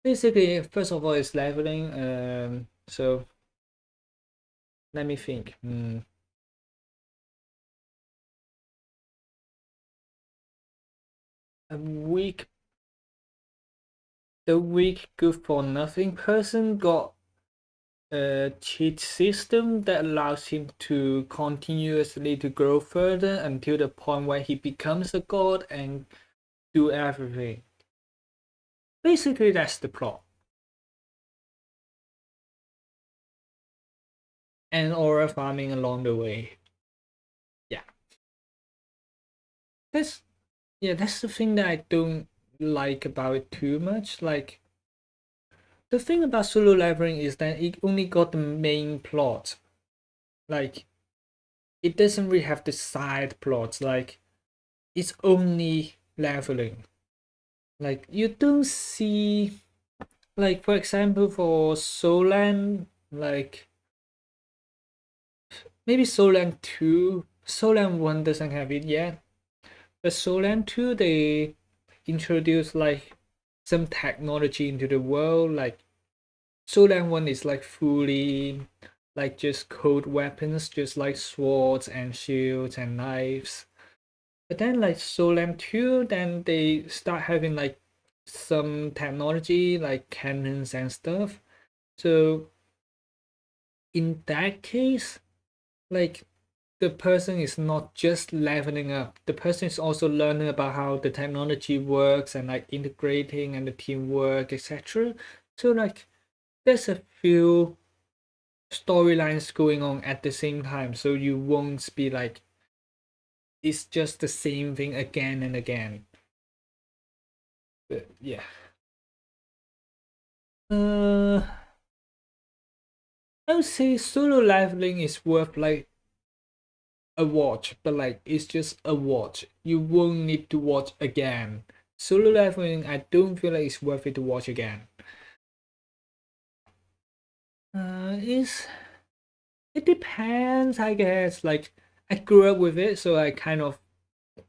basically, first of all, it's leveling. So let me think. A weak, the weak good for nothing person got a cheat system that allows him to continuously to grow further until the point where he becomes a god and do everything. Basically, that's the plot. And aura farming along the way. Yeah. That's that's the thing that I don't like about it too much. Like the thing about Solo Leveling is that it only got the main plot. Like it doesn't really have the side plots. Like it's only leveling. Like you don't see, like for example for Solan, like maybe Solan 2, Solan 1 doesn't have it yet, but Solan 2 they introduce like some technology into the world. Like Solan 1 is like fully like just cold weapons, just like swords and shields and knives. But then like Solan 2, then they start having like some technology like cannons and stuff. So in that case, like the person is not just leveling up, the person is also learning about how the technology works and like integrating and the teamwork, etc. So like there's a few storylines going on at the same time, so you won't be like it's just the same thing again and again. But yeah. uh I would say Solo Leveling is worth like a watch, but like it's just a watch. You won't need to watch again. Solo Leveling, I don't feel like it's worth it to watch again. Is it depends, I guess. Like I grew up with it, so I kind of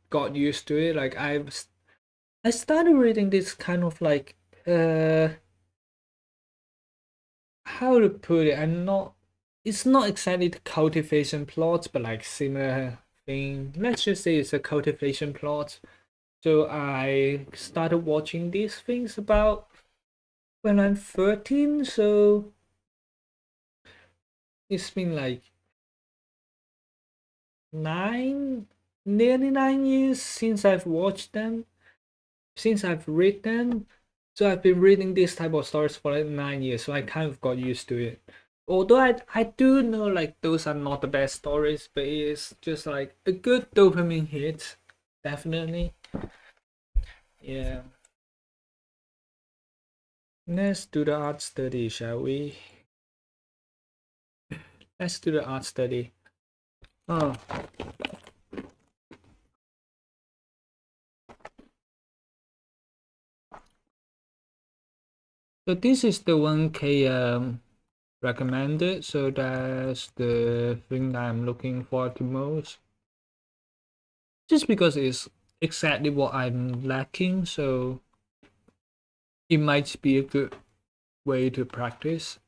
got used to it. Like I started reading this kind of like uh how to put it, it's not exactly the cultivation plot, but like similar thing. Let's just say it's a cultivation plot. So I started watching these things about when I'm 13, so it's been like nearly 9 years since I've watched them, since I've read them. So I've been reading this type of stories for like 9 years, so I kind of got used to it. Although I do know like those are not the best stories, but it's just like a good dopamine hit, definitely. Yeah. Let's do the art study, shall we? Let's do the art study. Oh, so this is the one K recommended. So that's the thing that I'm looking forward to most. Just because it's exactly what I'm lacking, so it might be a good way to practice.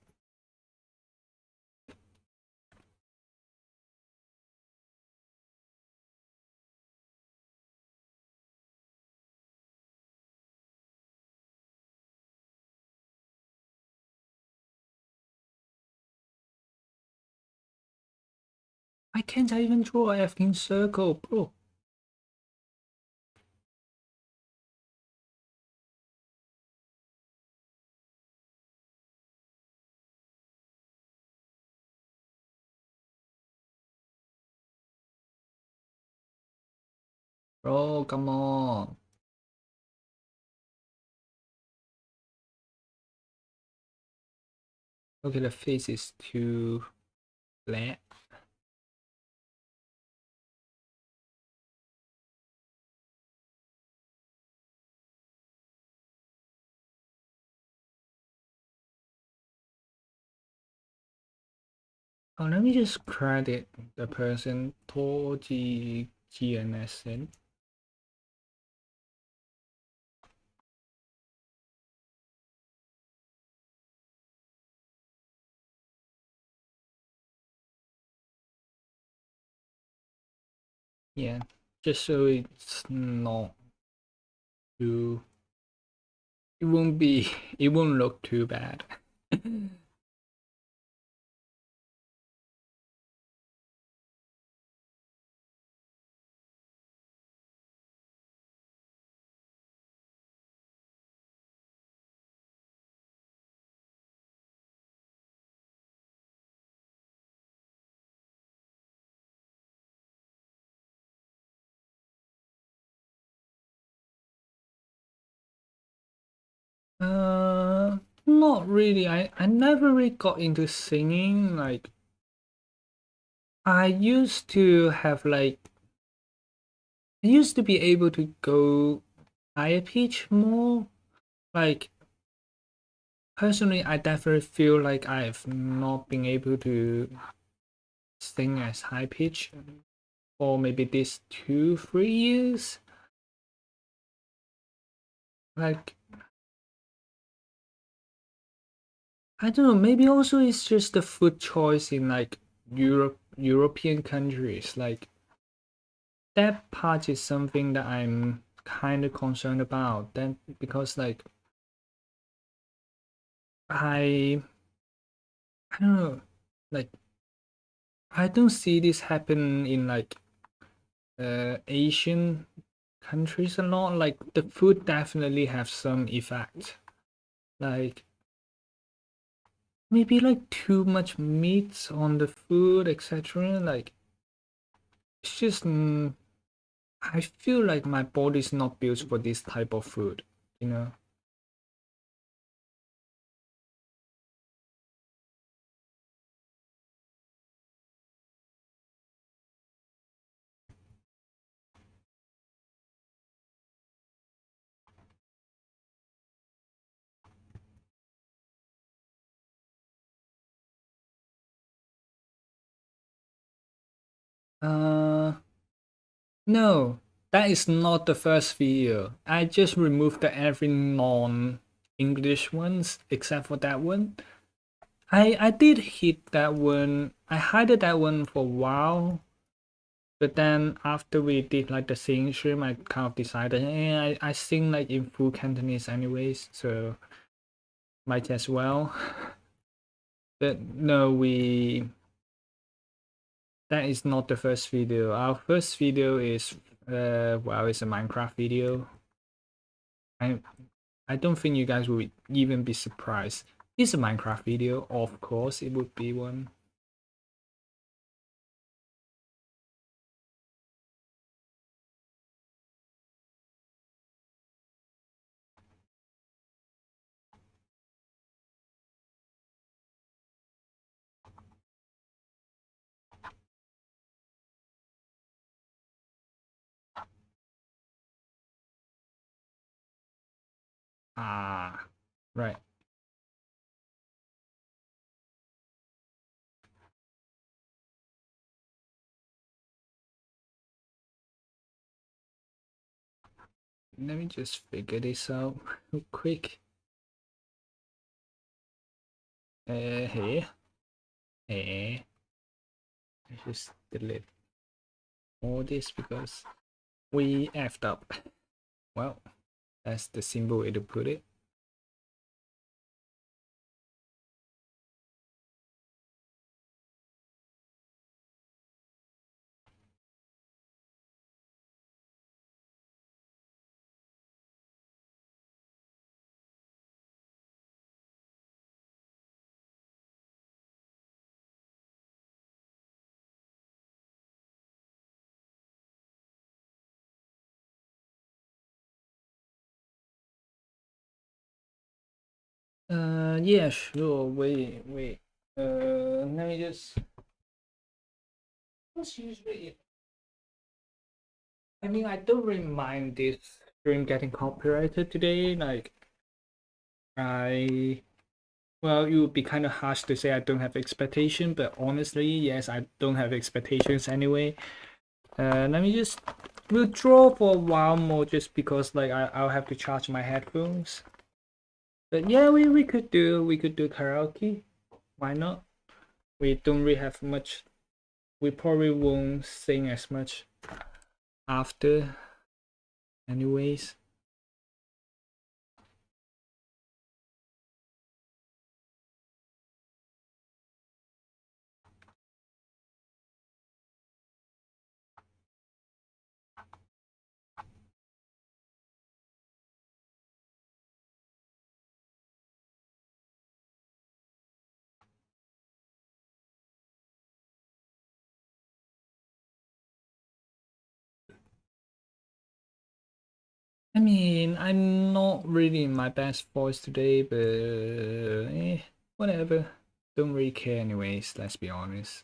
Why can't I even draw a effing circle, bro? Bro, come on. Okay, the face is too flat. Oh, let me just credit the person Toji GNSN. Yeah, just so it's not too. It won't be. It won't look too bad. Not really. I never really got into singing. Like I used to have like I used to be able to go higher pitch more. Like personally, I definitely feel like I've not been able to sing as high pitch for maybe these 2 3 years. Like I don't know, maybe also it's just the food choice in like European countries. Like that part is something that I'm kind of concerned about. Then because like I I don't know, like I don't see this happen in like Asian countries a lot. Like the food definitely have some effect. Like maybe like too much meat on the food, etc. Like it's just I feel like my body's not built for this type of food, you know. Uh no, that is not the first video. I just removed the every non English ones, except for that one. I did hit that one. I hid that one for a while, but then after we did like the singing stream, I kind of decided, I sing like in full Cantonese anyways, so might as well. But no, that is not the first video. Our first video is well, it's a Minecraft video. I don't think you guys will even be surprised. It's a Minecraft video, of course it would be one. Ah, right. Let me just figure this out real quick. Here. Let's just delete all this because we effed up. Well, that's the simple way to put it. Yeah, sure. Wait. Let me just. What's usually? I mean, I don't really mind this stream getting copyrighted today. Like, I. Well, it would be kind of harsh to say I don't have expectation, but honestly, yes, I don't have expectations anyway. Let me just withdraw for a while more, just because like I'll have to charge my headphones. But yeah, we could do karaoke. Why not? We don't really have much. We probably won't sing as much after, anyways. I mean, I'm not really in my best voice today, but whatever. Don't really care anyways, let's be honest.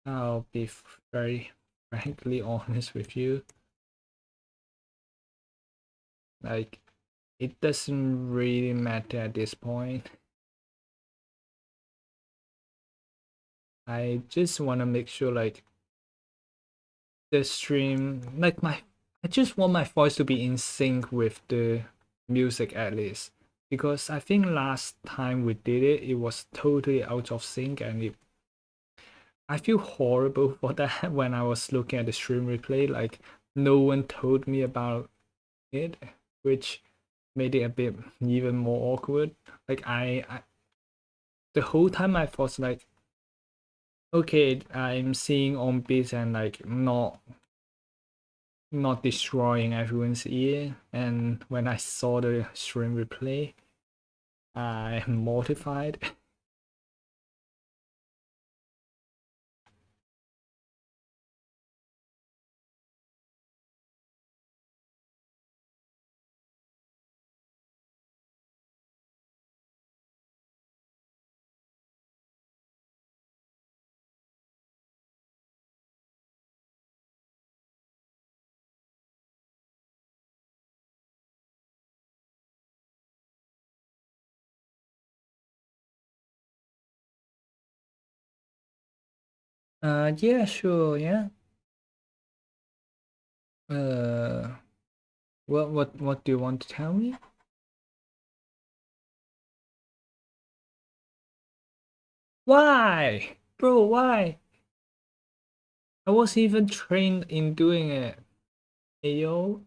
I'll be very frankly honest with you. Like, it doesn't really matter at this point. I just want to make sure like the stream, like I just want my voice to be in sync with the music at least, because I think last time we did it, it was totally out of sync, and I feel horrible for that when I was looking at the stream replay. Like, no one told me about it, which made it a bit even more awkward. Like, I the whole time I was like, okay, I'm seeing on beats and like not destroying everyone's ear. And when I saw the stream replay, I'm mortified. Yeah, sure, yeah. What do you want to tell me? Why? Bro, why? I was even trained in doing it. Ayo.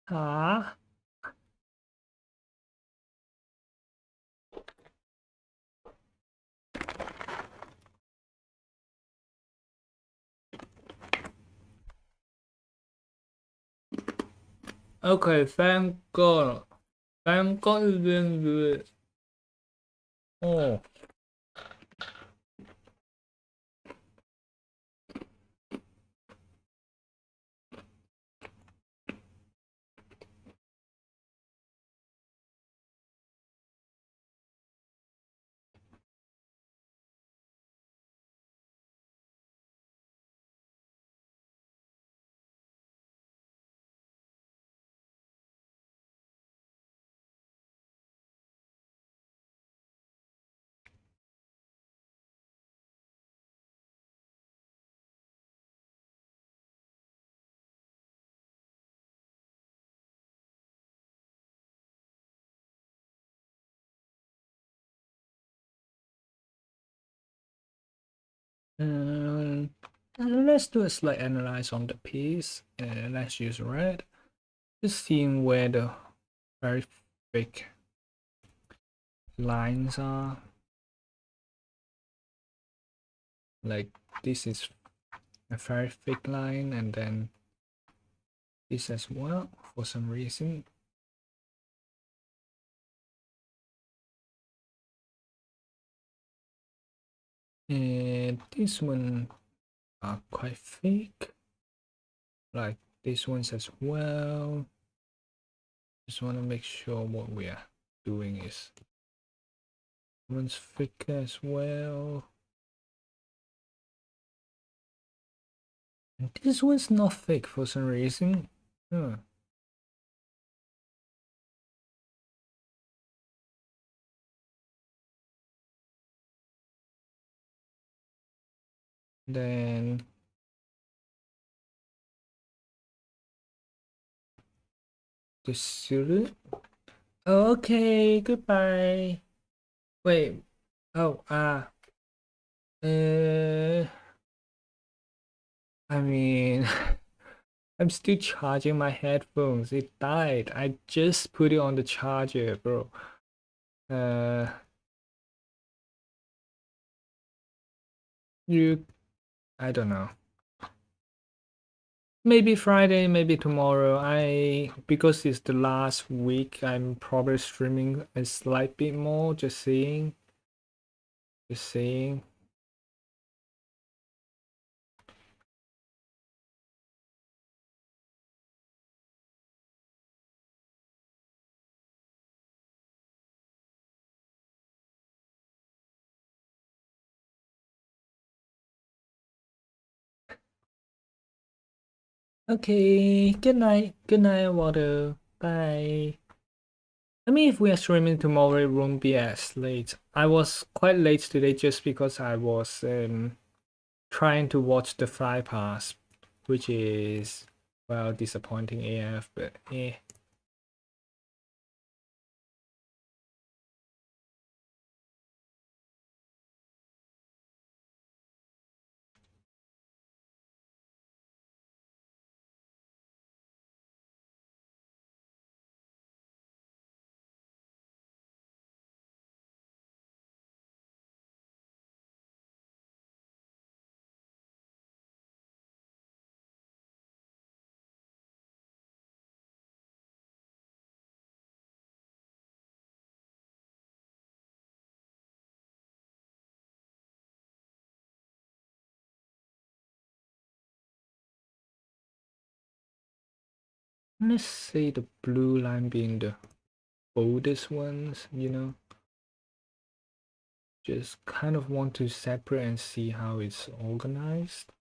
Ah. Okay, thank God. Thank God it's been good. Oh. Um, let's do a slight analyze on the piece. Let's use red. Just seeing where the very thick lines are. Like this is a very thick line, and then this as well for some reason. And this one are quite thick, like these ones as well. Just want to make sure what we are doing is one's thick as well. And this one's not thick for some reason. Huh. Then the suit. Okay, goodbye. Wait. Oh, uh, I mean, I'm still charging my headphones. It died. I just put it on the charger, bro. Uh, I don't know. Maybe Friday, maybe tomorrow. Because it's the last week, I'm probably streaming a slight bit more, just saying. Just saying. Okay, good night. Good night, Water. Bye. I mean, if we are streaming tomorrow, it won't be as late. I was quite late today just because I was trying to watch the Fly Pass, which is, well, disappointing AF, but eh. Let's say the blue line being the boldest ones, you know. Just kind of want to separate and see how it's organized.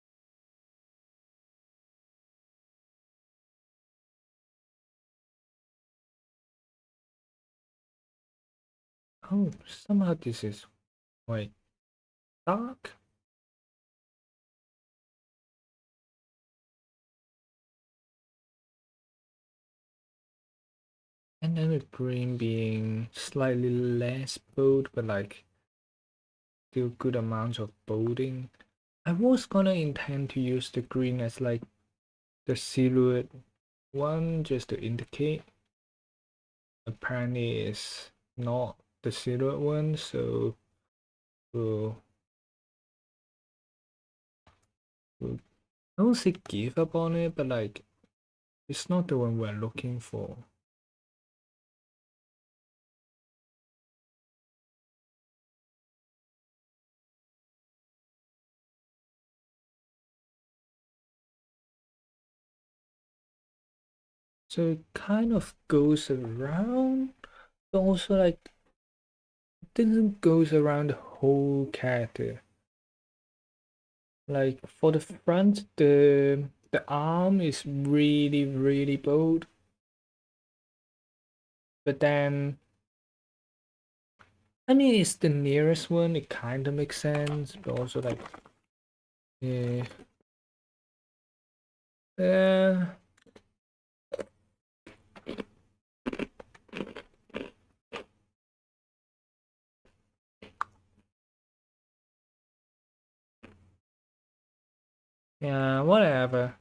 Oh, somehow this is quite dark. And then the green being slightly less bold, but like still good amounts of bolding. I was gonna intend to use the green as like the silhouette one just to indicate. Apparently it's not the silhouette one, so we'll, we'll I won't say give up on it, but like it's not the one we're looking for. So it kind of goes around, but also like doesn't goes around the whole character. Like for the front, the arm is really bold, but then I mean it's the nearest one. It kind of makes sense, but also like yeah, uh, yeah, whatever.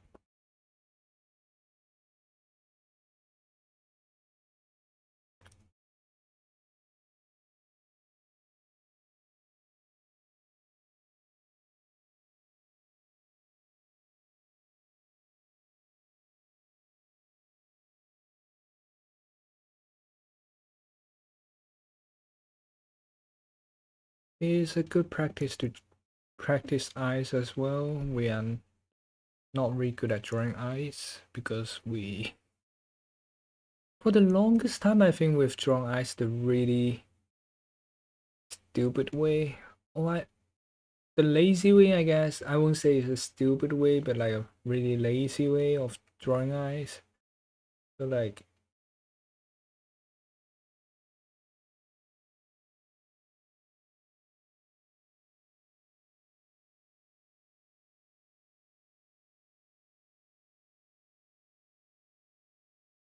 It's a good practice to practice eyes as well. We are not really good at drawing eyes because we, for the longest time, I think we've drawn eyes the really stupid way. Or the lazy way, I guess. I won't say it's a stupid way, but like a really lazy way of drawing eyes. So like,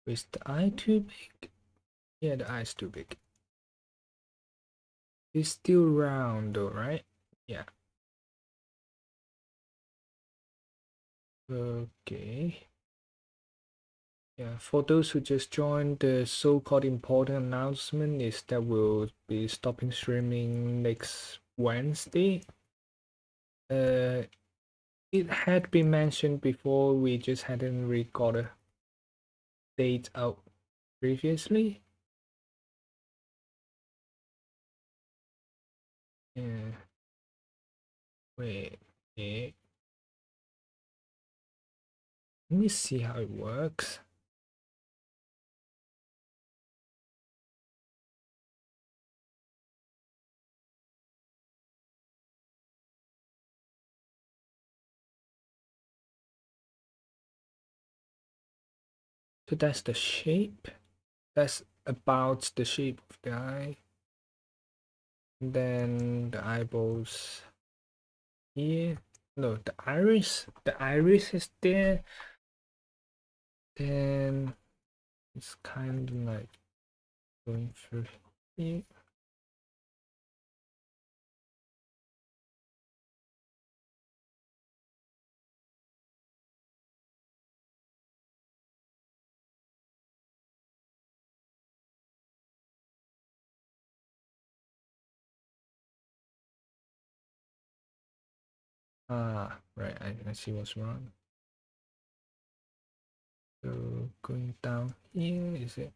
is the eye too big? Yeah, the eye's too big. It's still round though, right? Yeah. Okay. Yeah, for those who just joined, the so-called important announcement is that we'll be stopping streaming next Wednesday. It had been mentioned before, we just hadn't really got a date out previously. Yeah. Wait, yeah. Let me see how it works. So that's the shape. That's about the shape of the eye. And then the eyeballs here. No, the iris. The iris is there. Then it's kind of like going through here. Ah, right. I see what's wrong. So going down here, is it?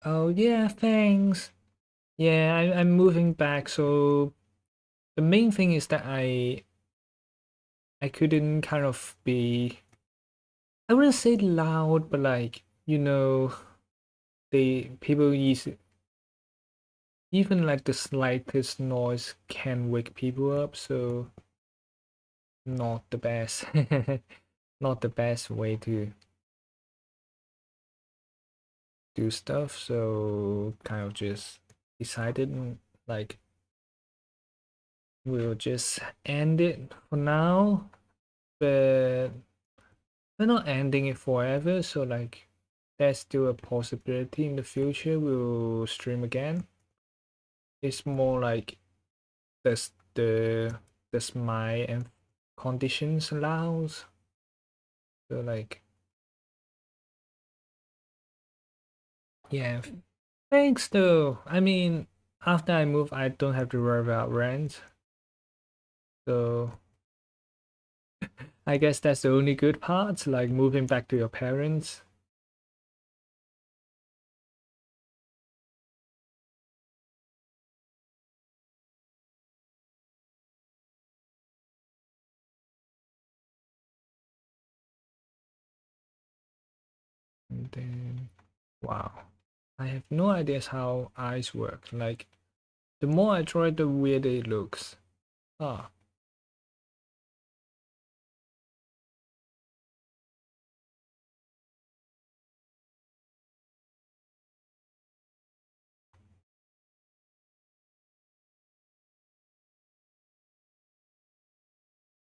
Oh yeah, thanks. Yeah, I'm moving back. So the main thing is that I couldn't kind of be, I wouldn't say loud, but like they people use even like the slightest noise can wake people up. So not the best, not the best way to do stuff, so kind of just decided like we'll just end it for now, but we're not ending it forever, so like there's still a possibility in the future we'll stream again. It's more like does my and conditions allows, so like yeah, thanks though. I mean, after I move I don't have to worry about rent, so I guess that's the only good part, like moving back to your parents. And then wow, I have no idea how eyes work. Like the more I try, the weirder it looks. Ah,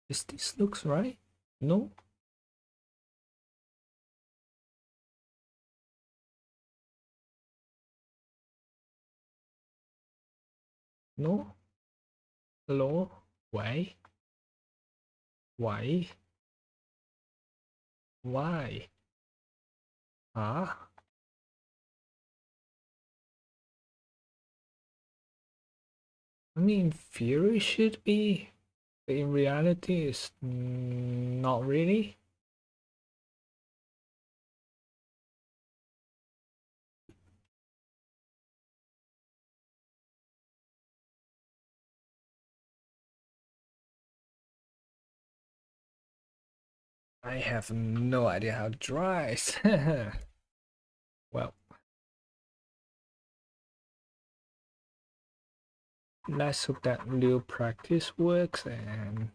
is this looks right? No, no, hello, why, why, why? Ah, I mean, theory should be, but in reality, it's not really. I have no idea how to dry. Well, let's hope that little practice works and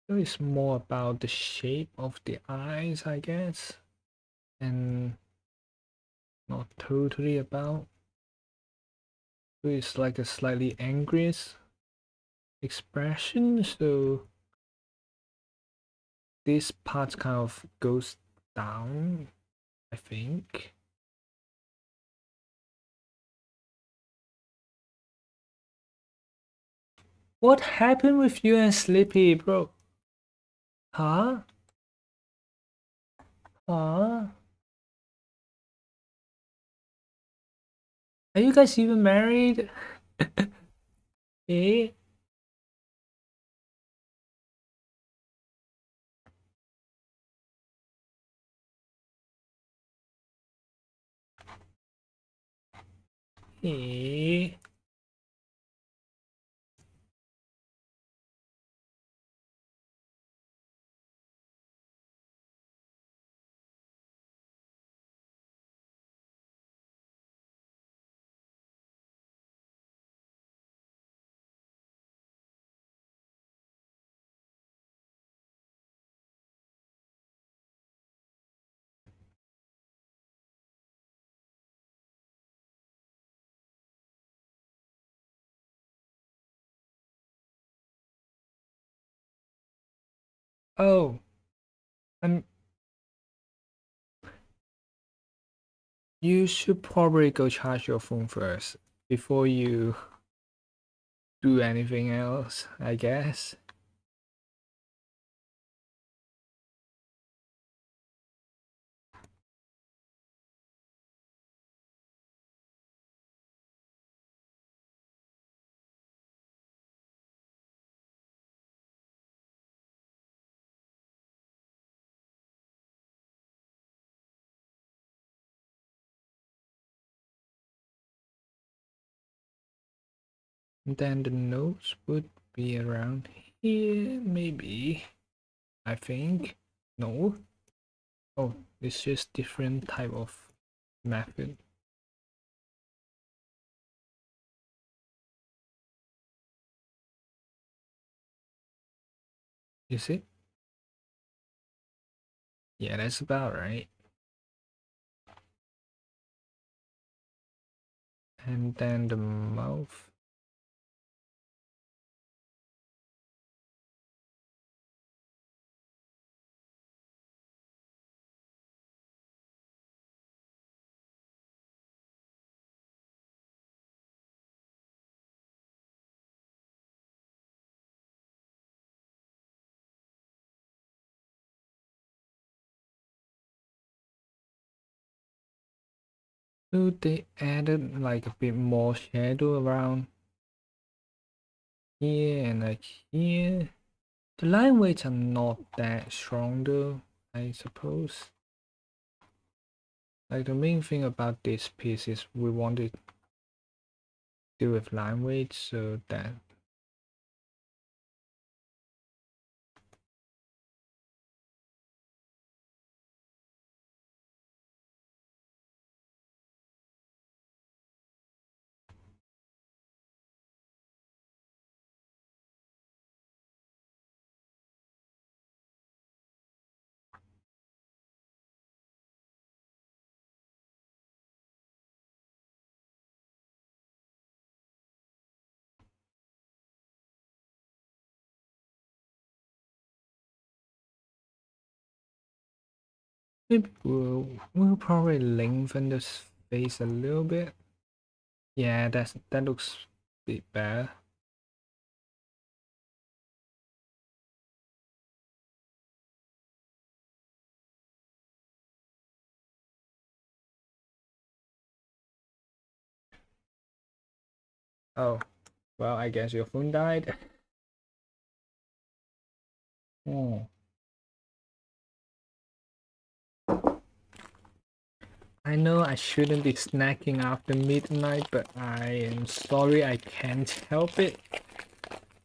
so it's more about the shape of the eyes, I guess, and not totally about. So it's like a slightly angry expression, so this part kind of goes down, I think. What happened with you and Sleepy, bro? Huh? Huh? Are you guys even married? Eh? Eh? Oh, I'm. You should probably go charge your phone first before you do anything else, I guess. Then the nose would be around here, maybe. I think. No. Oh, it's just different type of method. You see? Yeah, that's about right. And then the mouth. So they added like a bit more shadow around here and like here. The line weights are not that strong though, I suppose. Like the main thing about this piece is we want to do with line weights so that maybe we'll probably lengthen this face a little bit. Yeah, that looks a bit better. Oh, well, I guess your phone died. Oh. I know I shouldn't be snacking after midnight, but I am sorry I can't help it.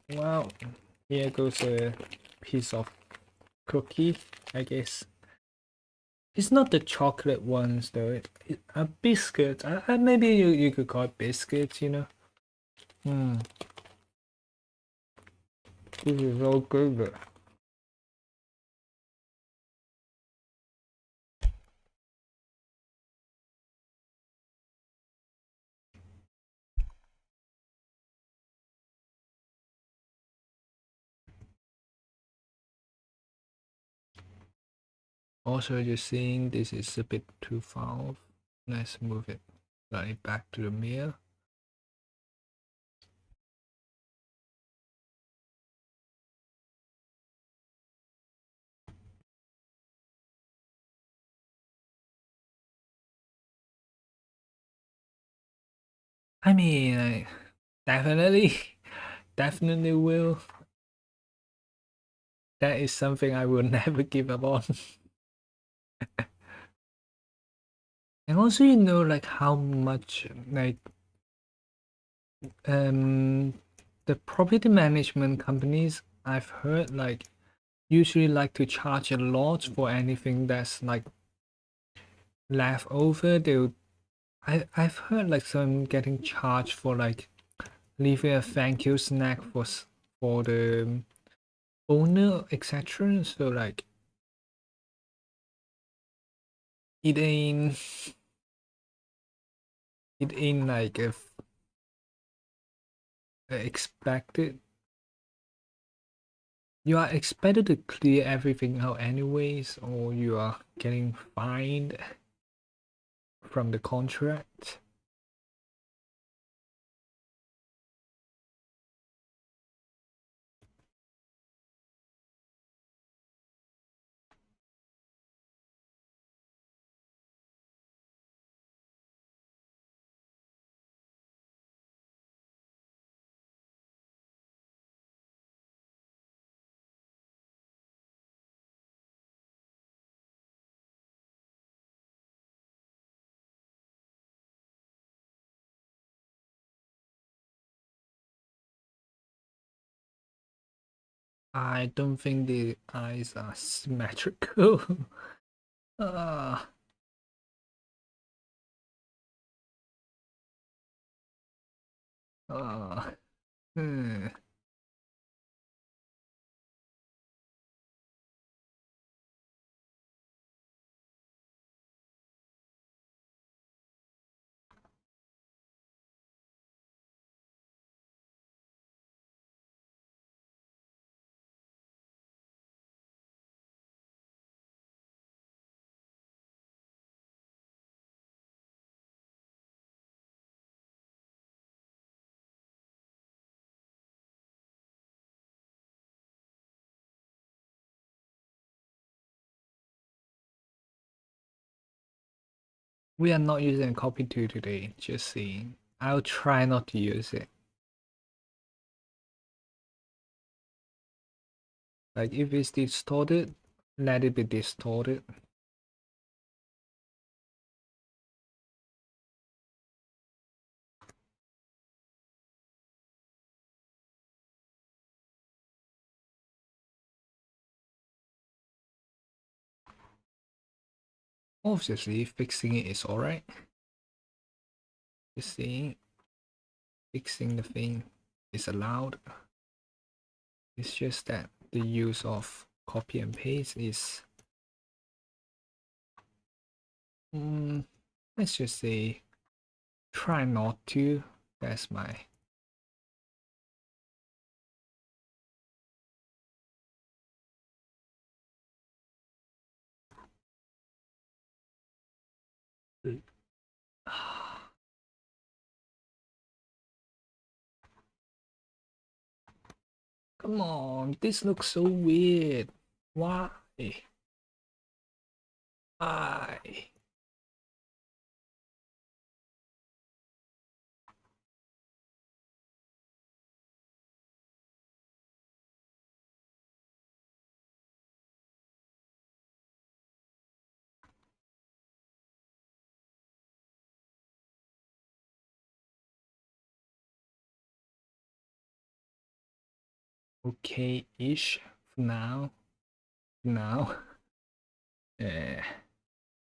Well, here goes a piece of cookie, I guess. It's not the chocolate ones though. A biscuit. Maybe you could call it biscuits, you know. Hmm. This is so good. Also, just seeing this is a bit too far off. Let's move it right back to the mirror. I mean, I definitely, definitely will. That is something I will never give up on. And also, you know, like how much like um the property management companies I've heard like usually like to charge a lot for anything that's like left over. I've heard like some getting charged for like leaving a thank you snack for the owner, etc. So like it ain't it ain't like expected. You are expected to clear everything out anyways, or you are getting fined from the contract. I don't think the eyes are symmetrical. uh, uh, hmm. We are not using copy tool today, just saying. I'll try not to use it. Like if it's distorted, let it be distorted. Obviously, fixing it is alright. Just saying, fixing the thing is allowed. It's just that the use of copy and paste is, let's just say, try not to. That's my. Come on, this looks so weird. Why? Why? Okay-ish for now. Now.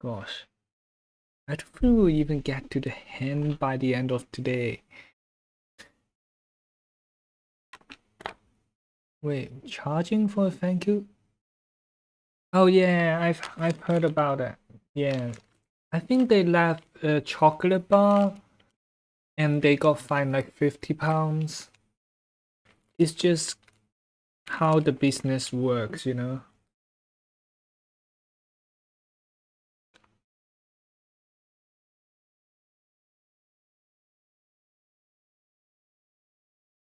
Gosh. I don't think we'll even get to the hand by the end of today. Wait, charging for a thank you? Oh yeah, I've heard about it. Yeah. I think they left a chocolate bar and they got fined like £50. It's just how the business works, you know?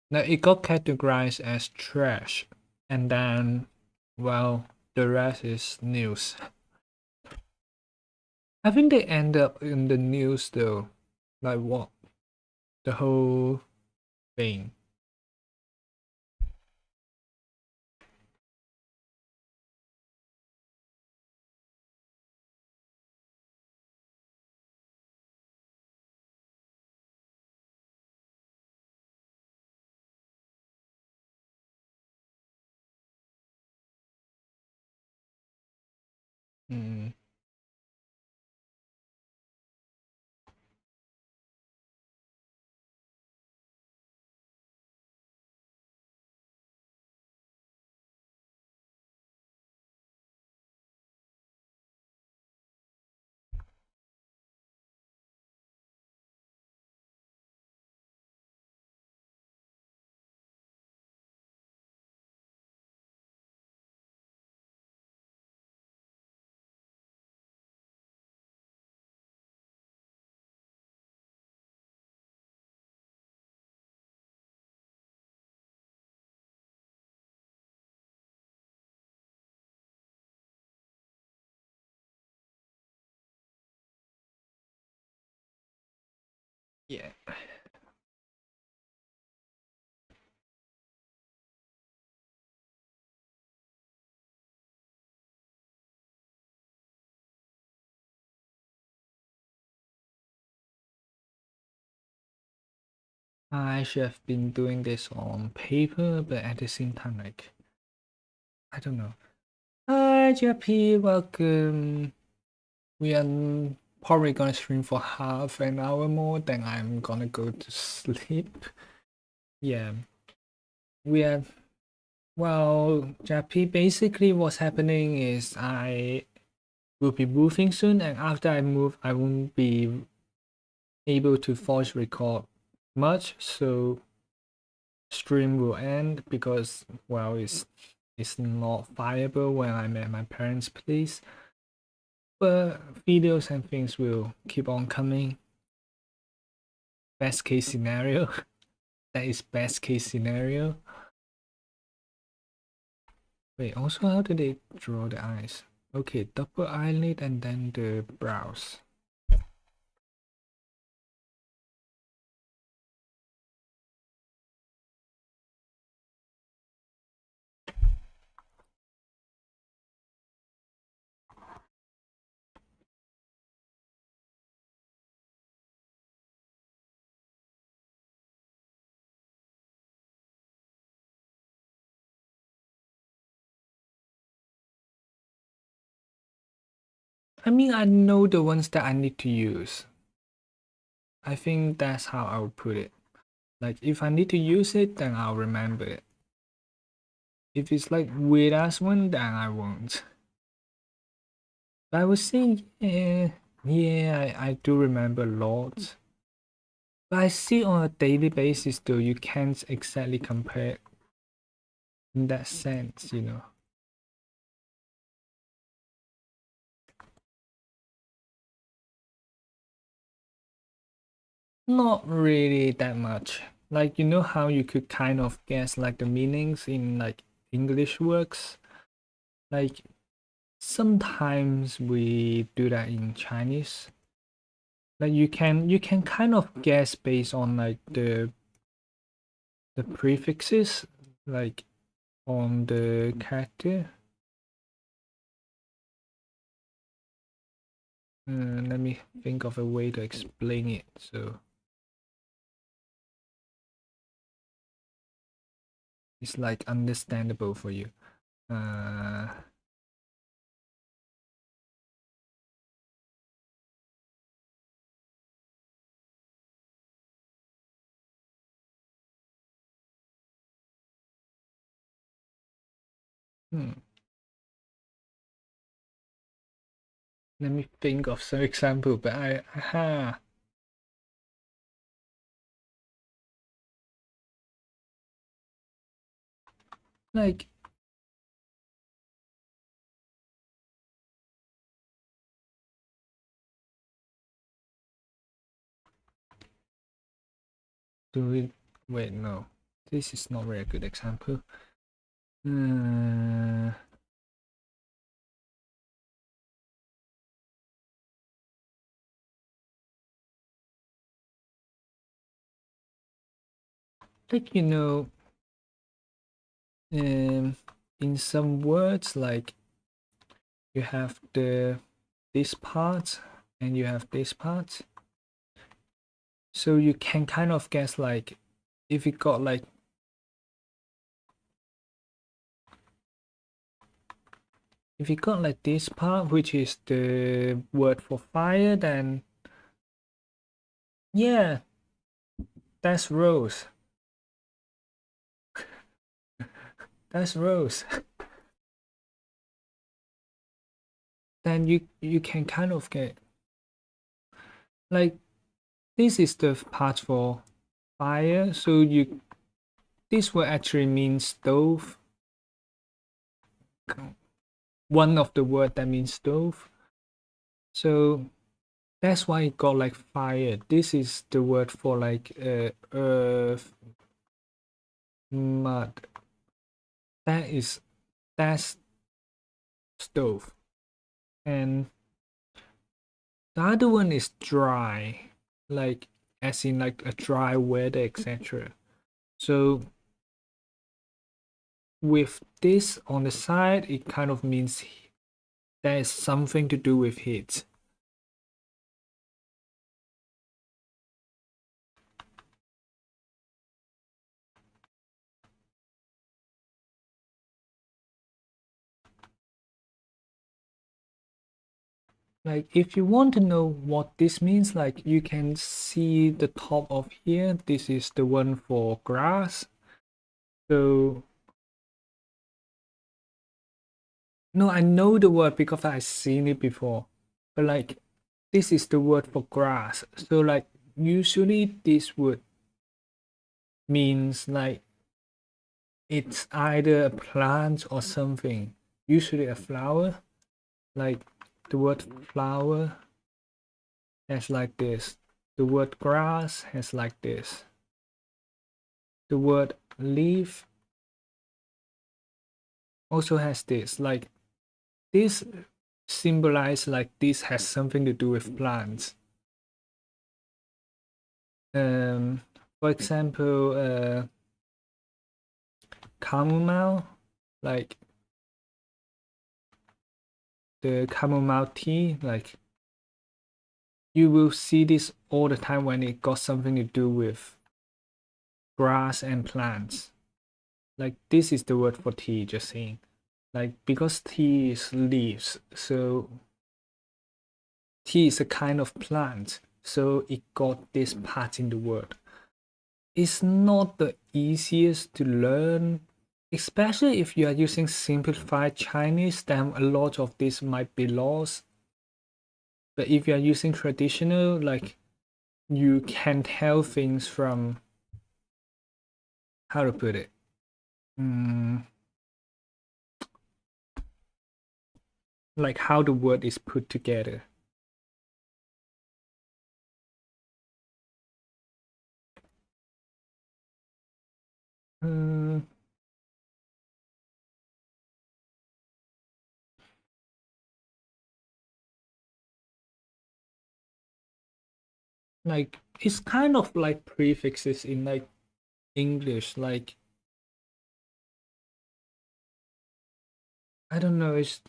Now it got categorized as trash, and then, well, the rest is news. I think they end up in the news though. Like what? The whole thing. Mm. Yeah. I should have been doing this on paper, but at the same time, like, I don't know. Hi, JP, welcome. We are probably gonna stream for half an hour more, then I'm gonna go to sleep. Yeah. We are, well, JP, basically what's happening is I will be moving soon, and after I move, I won't be able to voice record much, so stream will end because, well, it's not viable when I'm at my parents' place, but videos and things will keep on coming. Best case scenario. That is best case scenario. Wait, also how do they draw the eyes? Okay, double eyelid and then the brows. I mean, I know the ones that I need to use. I think that's how I would put it. Like, if I need to use it, then I'll remember it. If it's like weird ass one, then I won't. But I was saying, yeah, I do remember lots. But I see on a daily basis, though, you can't exactly compare in that sense, you know. Not really that much. Like, you know how you could kind of guess like the meanings in like English words? Like, sometimes we do that in Chinese. Like you can kind of guess based on like the prefixes, like on the character. Let me think of a way to explain it. So it's like understandable for you. Uh, hmm. Let me think of some example, but like do it. Wait, no, this is not very good example. Uh, like in some words, like you have this part and you have this part, so you can kind of guess like if it got like if you got like this part, which is the word for fire, then yeah, that's rose. That's rose. Then you can kind of get like this is the part for fire, so you this word actually means stove. One of the word that means stove. So that's why it got like fire. This is the word for like earth, mud. That's stove. And the other one is dry, like as in like a dry weather, etc. So with this on the side, it kind of means there is something to do with heat. Like if you want to know what this means, like you can see the top of here. This is the one for grass. So no, I know the word because I've seen it before. But like this is the word for grass. So like usually this would means like it's either a plant or something. Usually a flower. Like the word flower has like this. The word grass has like this. The word leaf also has this. Like this symbolize like this has something to do with plants. For example, chamomile, like the chamomile tea, like you will see this all the time when it got something to do with grass and plants. Like this is the word for tea, just saying. Like because tea is leaves, so tea is a kind of plant, so it got this part in the word. It's not the easiest to learn, especially if you are using simplified Chinese, then a lot of this might be lost. But if you are using traditional, like you can tell things from, how to put it? Like how the word is put together. Uh, like it's kind of like prefixes in like English, like I don't know, it's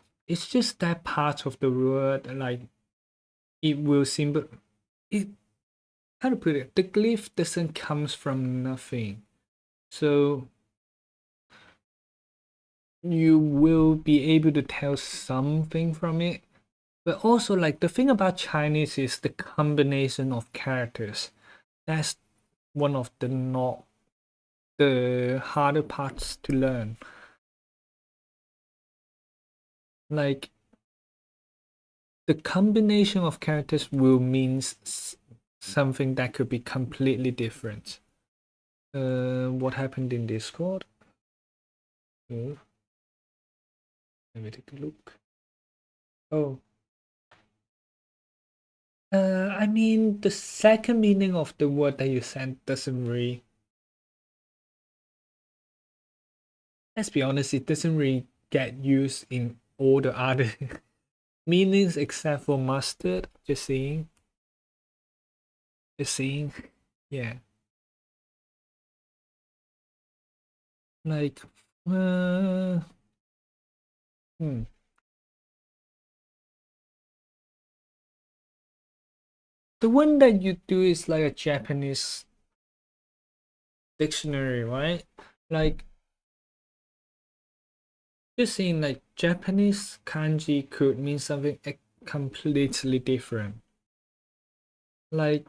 just that part of the word, like it will symbol it, how to put it, the glyph doesn't comes from nothing, so you will be able to tell something from it. But also, like the thing about Chinese is the combination of characters. That's one of the not the harder parts to learn. Like the combination of characters will mean something that could be completely different. What happened in Discord? Let me take a look. Oh. I mean, the second meaning of the word that you sent doesn't really. Let's be honest, it doesn't really get used in all the other meanings except for mustard. Just saying. Just saying. Yeah. Like, uh, hmm. The one that you do is like a Japanese dictionary, right? Like, just saying, like Japanese kanji could mean something completely different. Like,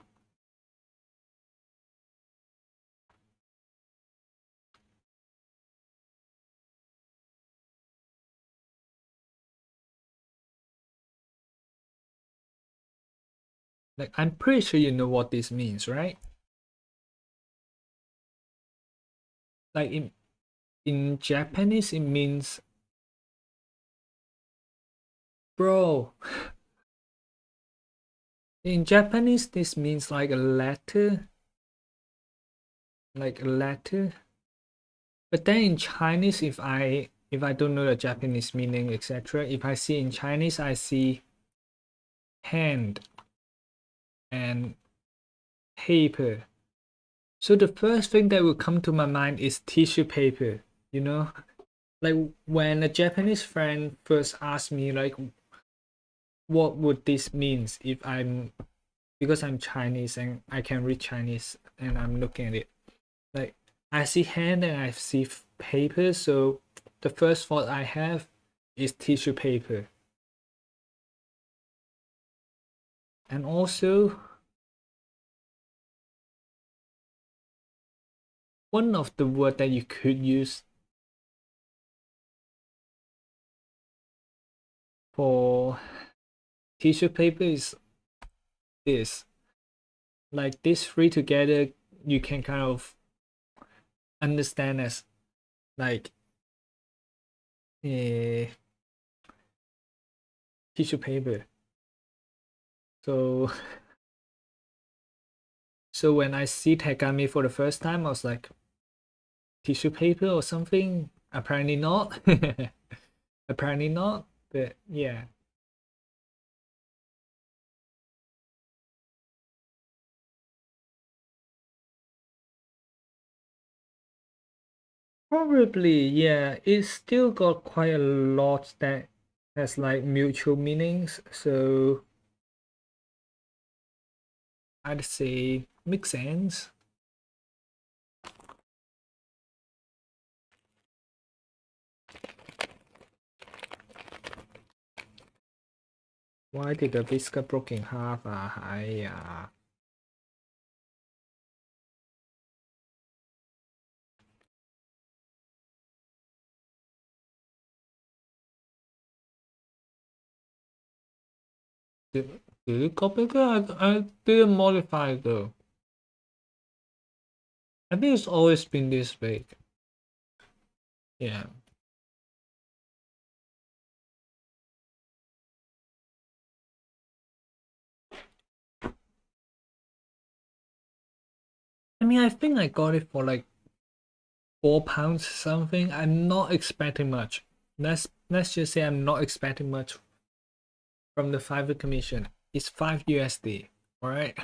I'm pretty sure you know what this means, right? Like in Japanese, it means, bro. In Japanese, this means like a letter, like a letter. But then in Chinese, if I don't know the Japanese meaning, etc., if I see in Chinese, I see hand and paper. So the first thing that will come to my mind is tissue paper, you know? Like when a Japanese friend first asked me like what would this means if I'm, because I'm Chinese and I can read Chinese and I'm looking at it. Like I see hand and I see paper, so the first thought I have is tissue paper. And also one of the word that you could use for tissue paper is this. Like these three together, you can kind of understand as like a tissue paper. So so when I see Tegami for the first time, I was like, tissue paper or something? Apparently not. Apparently not. But yeah. Probably, yeah. It's still got quite a lot that has like mutual meanings. So I'd say makes sense. Why did the biscuit broke in half? Did you copy that? I didn't modify it though. I think it's always been this big. Yeah. I mean, I think I got it for like £4 something. I'm not expecting much. Let's just say I'm not expecting much from the Fiverr commission. It's 5 USD, alright?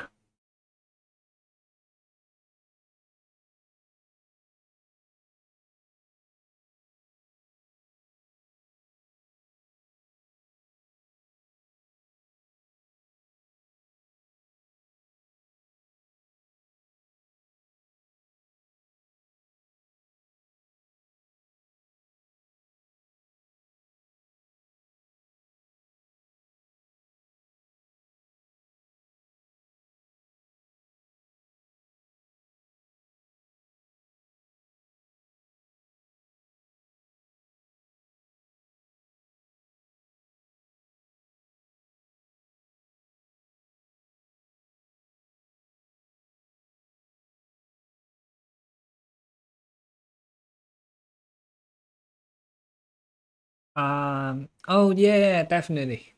Oh yeah, definitely.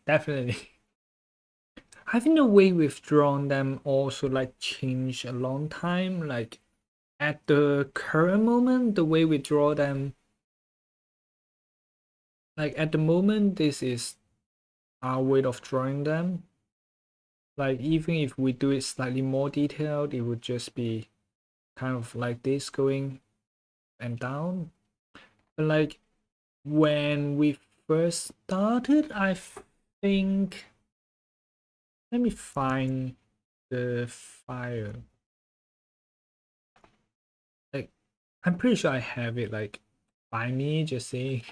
I think the way we've drawn them also like changed a long time. Like at the current moment, the way we draw them, like at the moment, this is our way of drawing them. Like even if we do it slightly more detailed, it would just be kind of like this going and down. But like when we first started, I think, let me find the file. Like I'm pretty sure I have it like by me, just saying.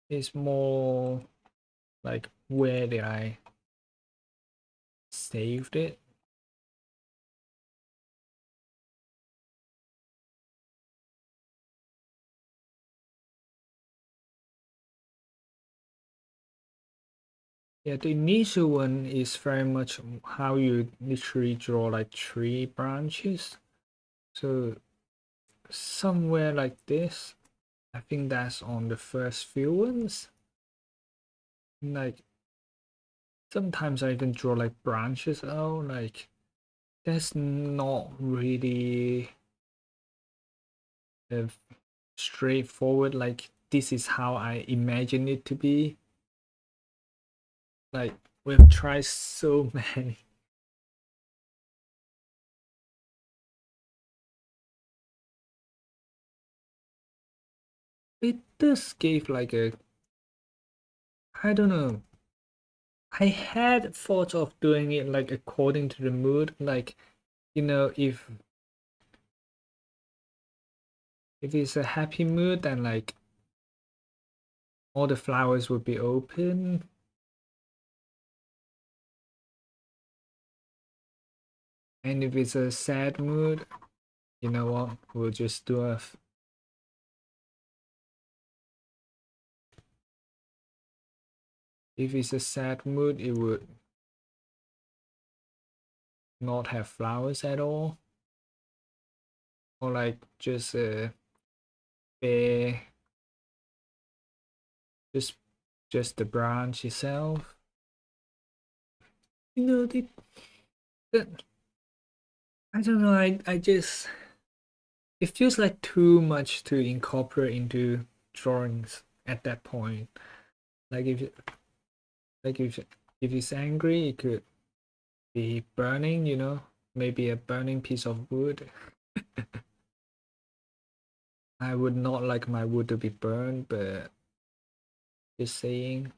It's more like where did I saved it? Yeah, the initial one is very much how you literally draw like tree branches. So somewhere like this, I think that's on the first few ones. Like sometimes I even draw like branches out. Like that's not really uh, straightforward. Like this is how I imagine it to be. Like we've tried so many. It does give like a, I don't know. I had thought of doing it like according to the mood, like if it's a happy mood, then like all the flowers would be open. And if it's a sad mood, you know what? We'll just do a. If it's a sad mood, it would not have flowers at all, or like just a bare, just just the branch itself. You know, the I don't know. I just it feels like too much to incorporate into drawings at that point. Like like if it's angry, it could be burning. Maybe a burning piece of wood. I would not like my wood to be burned, but just saying.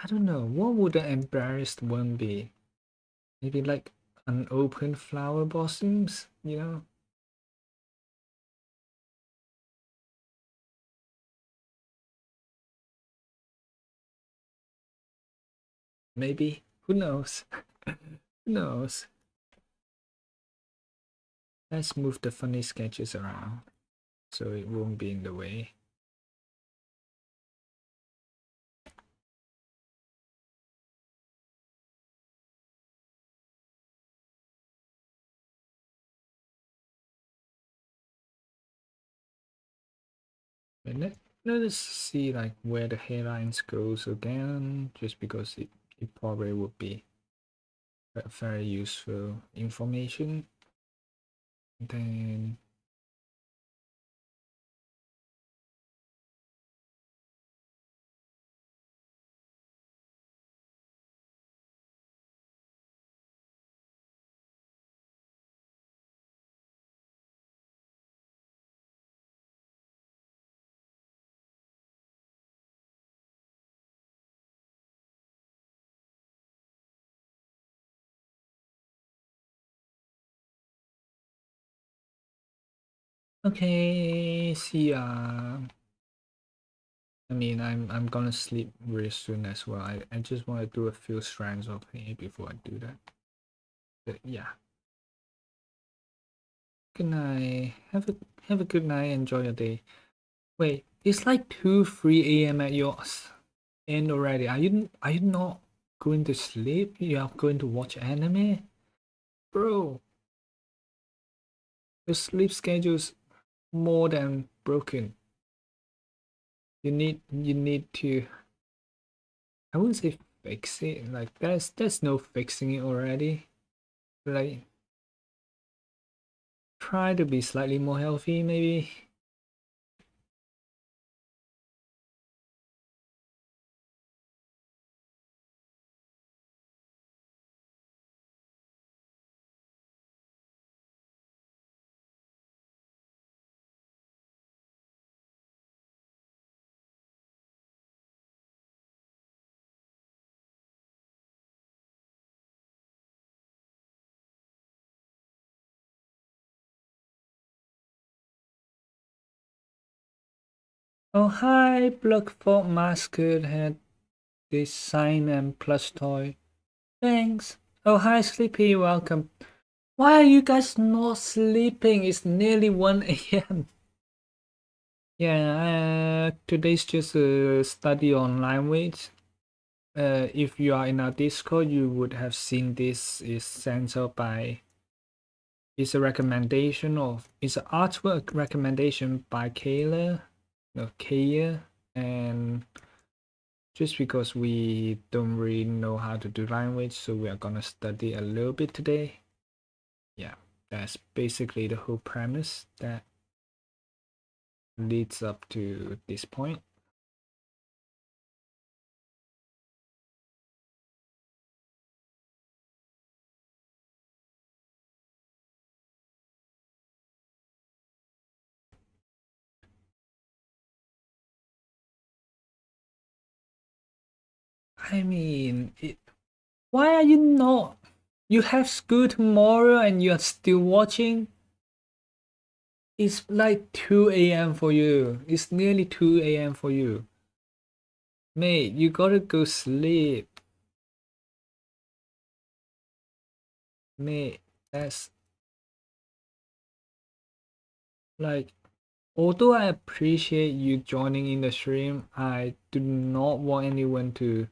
I don't know. What would the embarrassed one be? Maybe like unopened flower blossoms, you know? Maybe. Who knows? Who knows? Let's move the funny sketches around so it won't be in the way. Let's see like where the hairlines goes again, just because it probably would be very useful information. And then okay, see ya. I mean, I'm gonna sleep very soon as well. I just want to do a few strands of hair before I do that. But yeah. Good night. Have a good night. Enjoy your day. Wait, it's like 2, 3 a.m. at yours end already. Are you not going to sleep? You are going to watch anime? Bro, your sleep schedule's more than broken. You need to, I wouldn't say fix it. Like there's no fixing it already. Like try to be slightly more healthy maybe. Oh hi, Bloodfort Mascot had this sign and plush toy. Thanks. Oh hi Sleepy, welcome. Why are you guys not sleeping? It's nearly 1 a.m. Yeah, today's just a study on language. If you are in our Discord, you would have seen this is sent out by. It's a recommendation of. It's an artwork recommendation by Kayla, no Kaya, and just because we don't really know how to do language, so we are gonna study a little bit today. Yeah, that's basically the whole premise that leads up to this point. I mean, why are you not? You have school tomorrow and you're still watching? It's like 2 a.m. for you. It's nearly 2 a.m. for you. Mate, you gotta go sleep. Mate, that's like, although I appreciate you joining in the stream, I do not want anyone to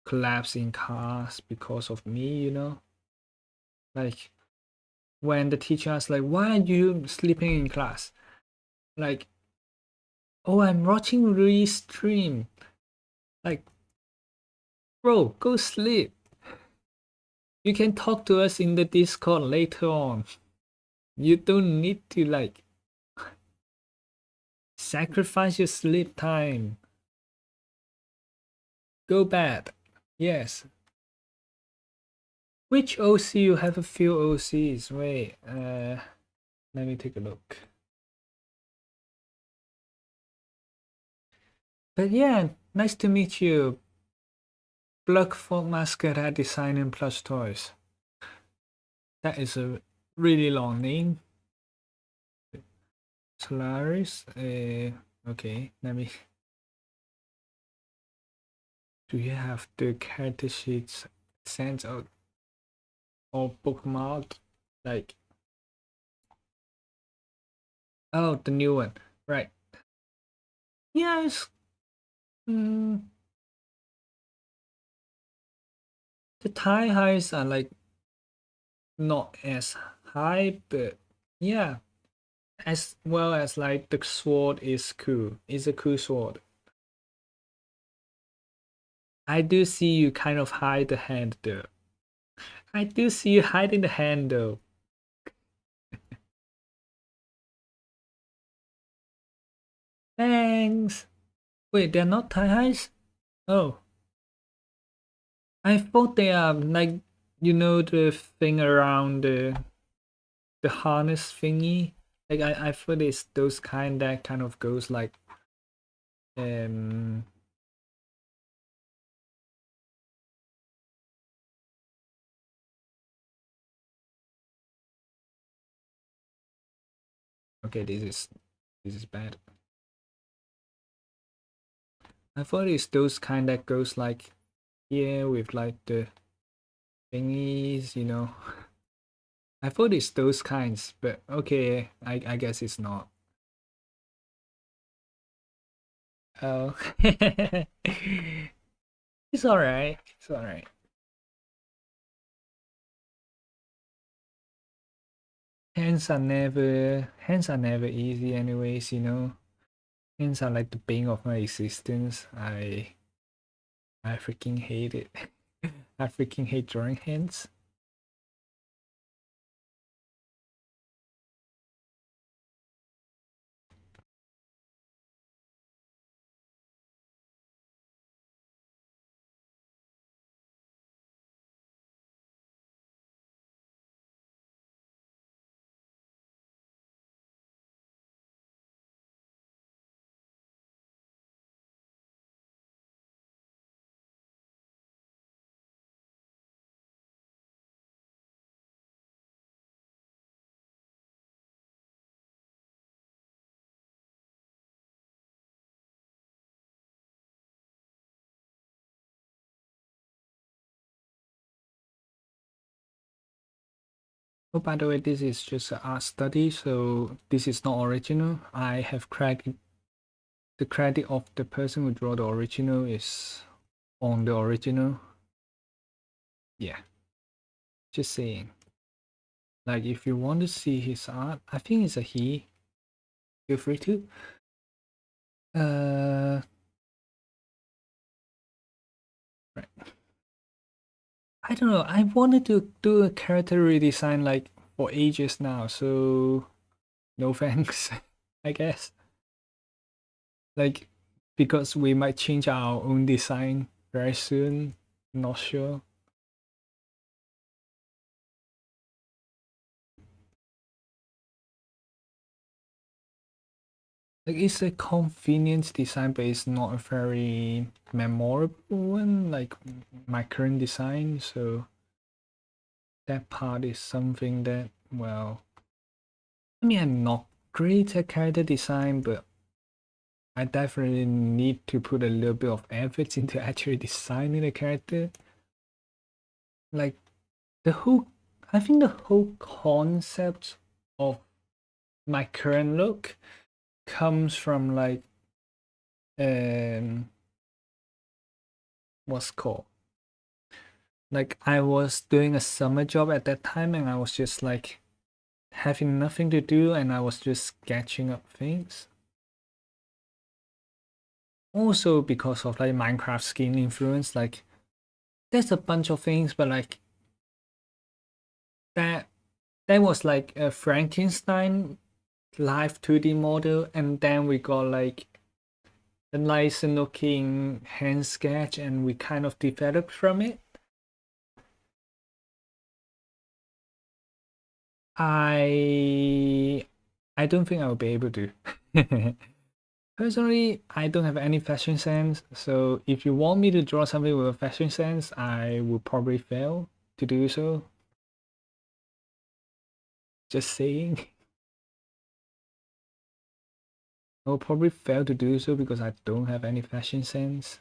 collapse in class because of me, you know? Like, when the teacher asks, like, why are you sleeping in class? Like, oh, I'm watching stream. Like, bro, go sleep. You can talk to us in the Discord later on. You don't need to like sacrifice your sleep time. Go bed. Yes. Which OC? You have a few OCs. Wait, let me take a look. But yeah, nice to meet you. Bloodfort Mascot at Design and Plush Toys. That is a really long name. Solaris. Okay, let me. Do you have the character sheets sent out or bookmarked? Like, oh, the new one, right? Yes. The thigh highs are like not as high, but yeah, as well as like the sword is cool. It's a cool sword. I do see you kind of hide the hand though. I do see you hiding the hand though. Thanks. Wait, they're not thigh highs? Oh, I thought they are like, you know, the thing around the harness thingy. Like I thought it's those kind that kind of goes like um okay, this is bad. I thought it's those kind that goes like here with like the thingies, you know. I thought it's those kinds, but okay, I guess it's not. Oh, it's alright. It's alright. Hands are never easy, anyways. You know, hands are like the bane of my existence. I freaking hate it. I freaking hate drawing hands. Oh, by the way, this is just an art study, so this is not original. I have credit. The credit of the person who drew the original is on the original. Yeah, just saying. Like, if you want to see his art, I think it's a he. Feel free to. Right. I don't know. I wanted to do a character redesign like for ages now, so no thanks, I guess. Like, because we might change our own design very soon. Not sure. Like, it's a convenience design, but it's not a very memorable one, like my current design. So that part is something that, well, I mean, I'm not great at character design, but I definitely need to put a little bit of effort into actually designing a character. Like the whole, I think the whole concept of my current look comes from like what's called, like I was doing a summer job at that time and I was just like having nothing to do and I was just sketching up things. Also because of like Minecraft skin influence, like there's a bunch of things, but like that was like a Frankenstein live 2D model, and then we got like a nice looking hand sketch and we kind of developed from it. I don't think I'll be able to. Personally, I don't have any fashion sense, so if you want me to draw something with a fashion sense, I will probably fail to do so. Just saying. I'll probably fail to do so because I don't have any fashion sense.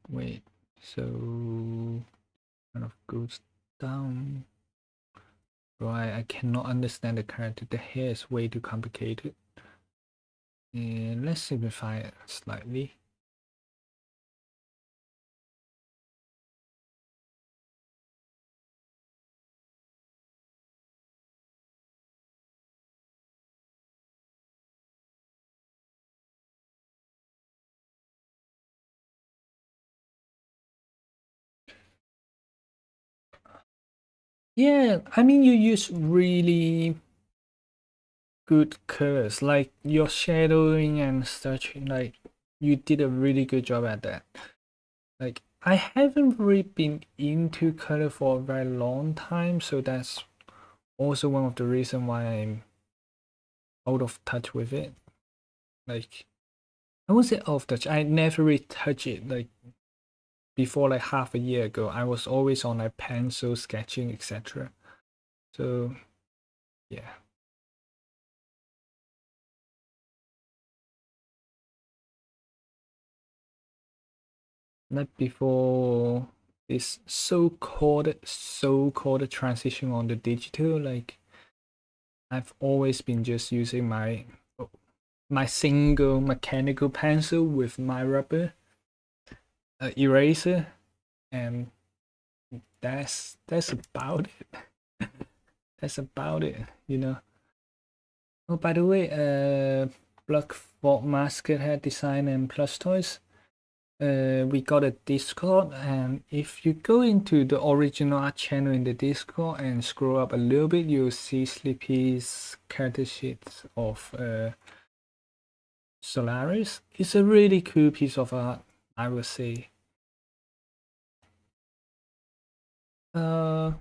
Wait. So kind of goes down. Right, I cannot understand the character. The hair is way too complicated. Let's simplify it slightly. Yeah, I mean you use really good colors, like your shadowing and such. Like you did a really good job at that. Like I haven't really been into color for a very long time, so that's also one of the reason why I'm out of touch with it. Like I won't say out of touch. I never really touch it. Like before, like half a year ago, I was always on like pencil sketching, etc. So yeah. Not before this so-called transition on the digital, like I've always been just using my single mechanical pencil with my rubber eraser, and that's about it. That's about it, you know. Oh, by the way, Block Fort Maskethead Design and Plus Toys, we got a Discord, and if you go into the original art channel in the Discord and scroll up a little bit, you'll see Sleepy's character sheets of Solaris. It's a really cool piece of art, I would say. Uh,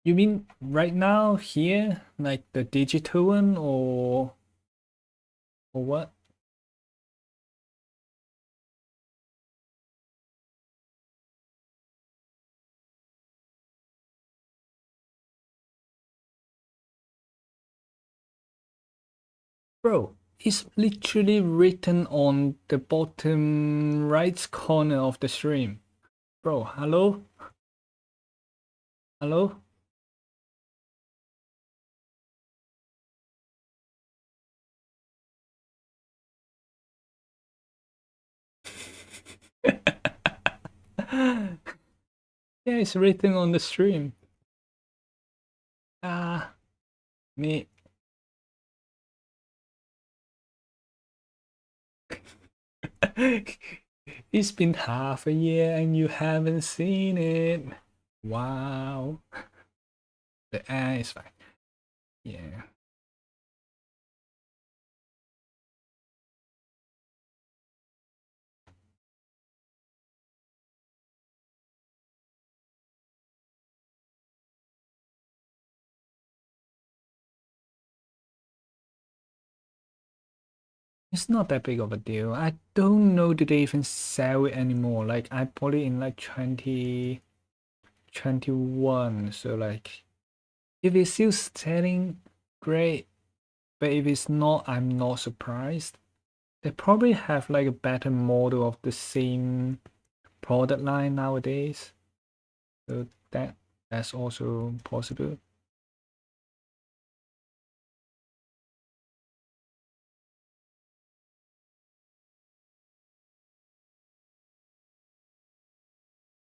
you mean right now here, like the digital one, or what? Bro, it's literally written on the bottom right corner of the stream. Bro, hello? Hello? Yeah, it's written on the stream. Ah, me. It's been half a year and you haven't seen it. Wow. It's fine. Yeah. It's not that big of a deal. I don't know do they even sell it anymore. Like I bought it in like 2021. So like if it's still selling, great. But if it's not, I'm not surprised. They probably have like a better model of the same product line nowadays. So that's also possible.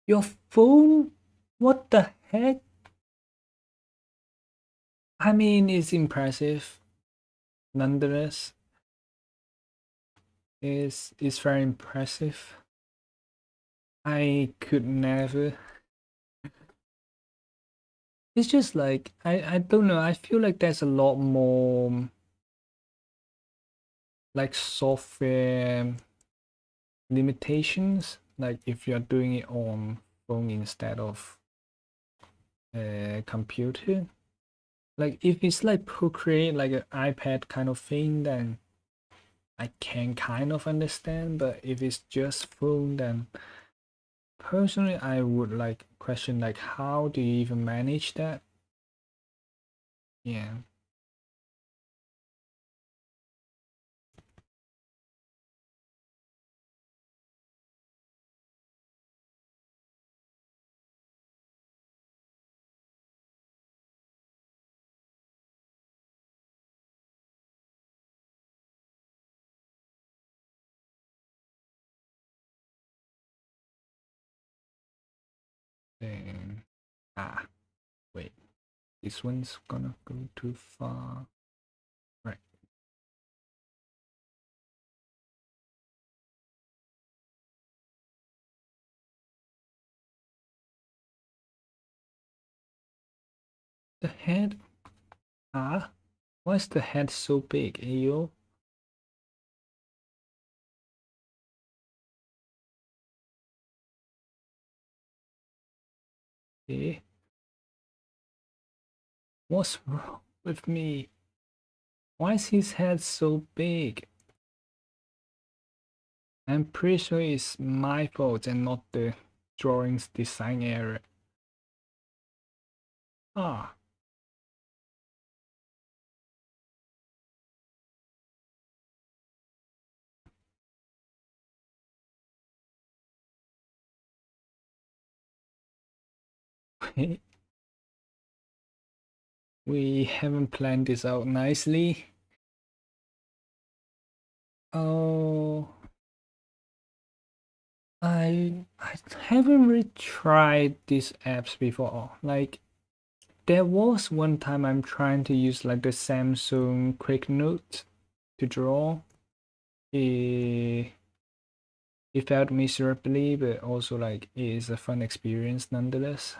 Your phone? What the heck? I mean, it's impressive. Nonetheless, it's very impressive. I could never. It's just like I don't know, I feel like there's a lot more like software limitations, like if you're doing it on phone instead of a computer. Like if it's like Procreate, like an iPad kind of thing, then I can kind of understand. But if it's just phone, then personally I would like question like how do you even manage that? Yeah. Then wait, this one's gonna go too far. Right. The head. Why is the head so big, Ayo? Eh? What's wrong with me? Why is his head so big? I'm pretty sure it's my fault and not the drawing's design error. Ah, we haven't planned this out nicely. Oh, I haven't really tried these apps before. Like there was one time I'm trying to use like the Samsung Quick Note to draw. It, it failed miserably, but also like it is a fun experience nonetheless.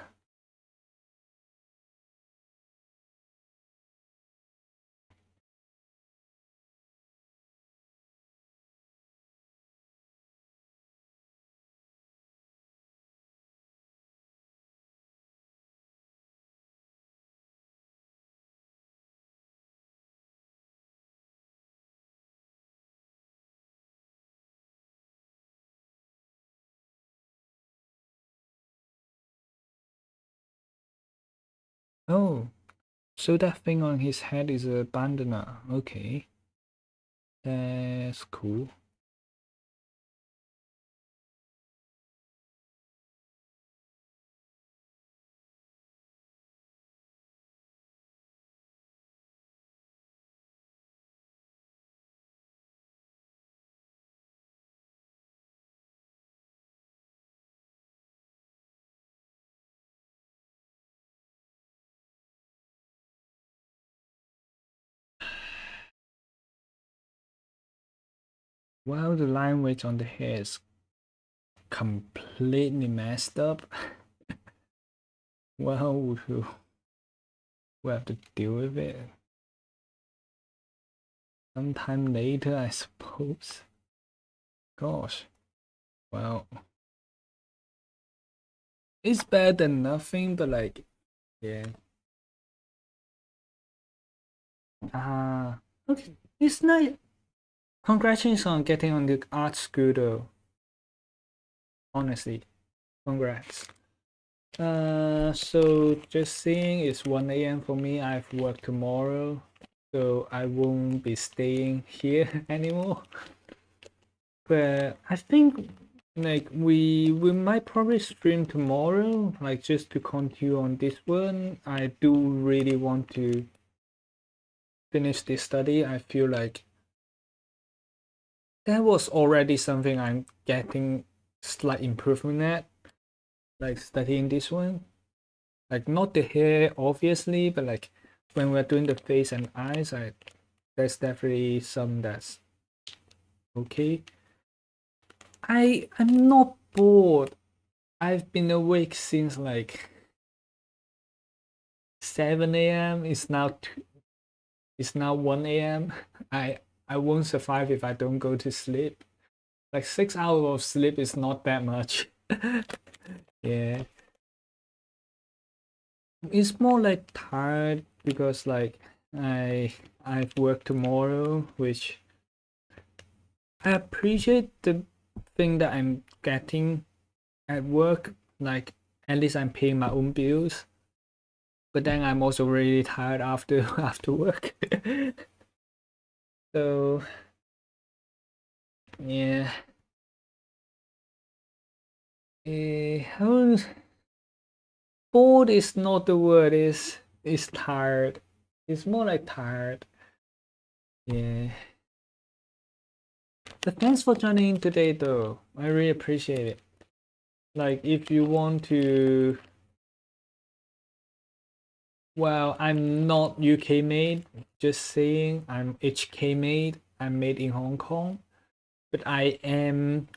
Oh, so that thing on his head is a bandana. Okay, that's cool. Well, the line weight on the hair is completely messed up. Well, we'll have to deal with it sometime later, I suppose. Gosh, well, it's better than nothing, but like, yeah. Okay, it's nice. Congratulations on getting on the art school though. Honestly, congrats. So just saying it's 1 a.m. for me. I have work tomorrow, so I won't be staying here anymore. But I think like we might probably stream tomorrow, like just to continue on this one. I do really want to finish this study. I feel like that was already something I'm getting slight improvement at, like studying this one. Like not the hair obviously, but like when we're doing the face and eyes, there's definitely some that's okay. I'm not bored. I've been awake since like 7 a.m. It's now 1 a.m. I won't survive if I don't go to sleep. Like 6 hours of sleep is not that much. Yeah. It's more like tired because like I've work tomorrow, which I appreciate the thing that I'm getting at work. Like at least I'm paying my own bills. But then I'm also really tired after after work. So yeah. How bored is not the word, is tired. It's more like tired. Yeah. But thanks for joining in today though. I really appreciate it. Like if you want to, well, I'm not UK made, just saying I'm HK made. I'm made in Hong Kong. But I am,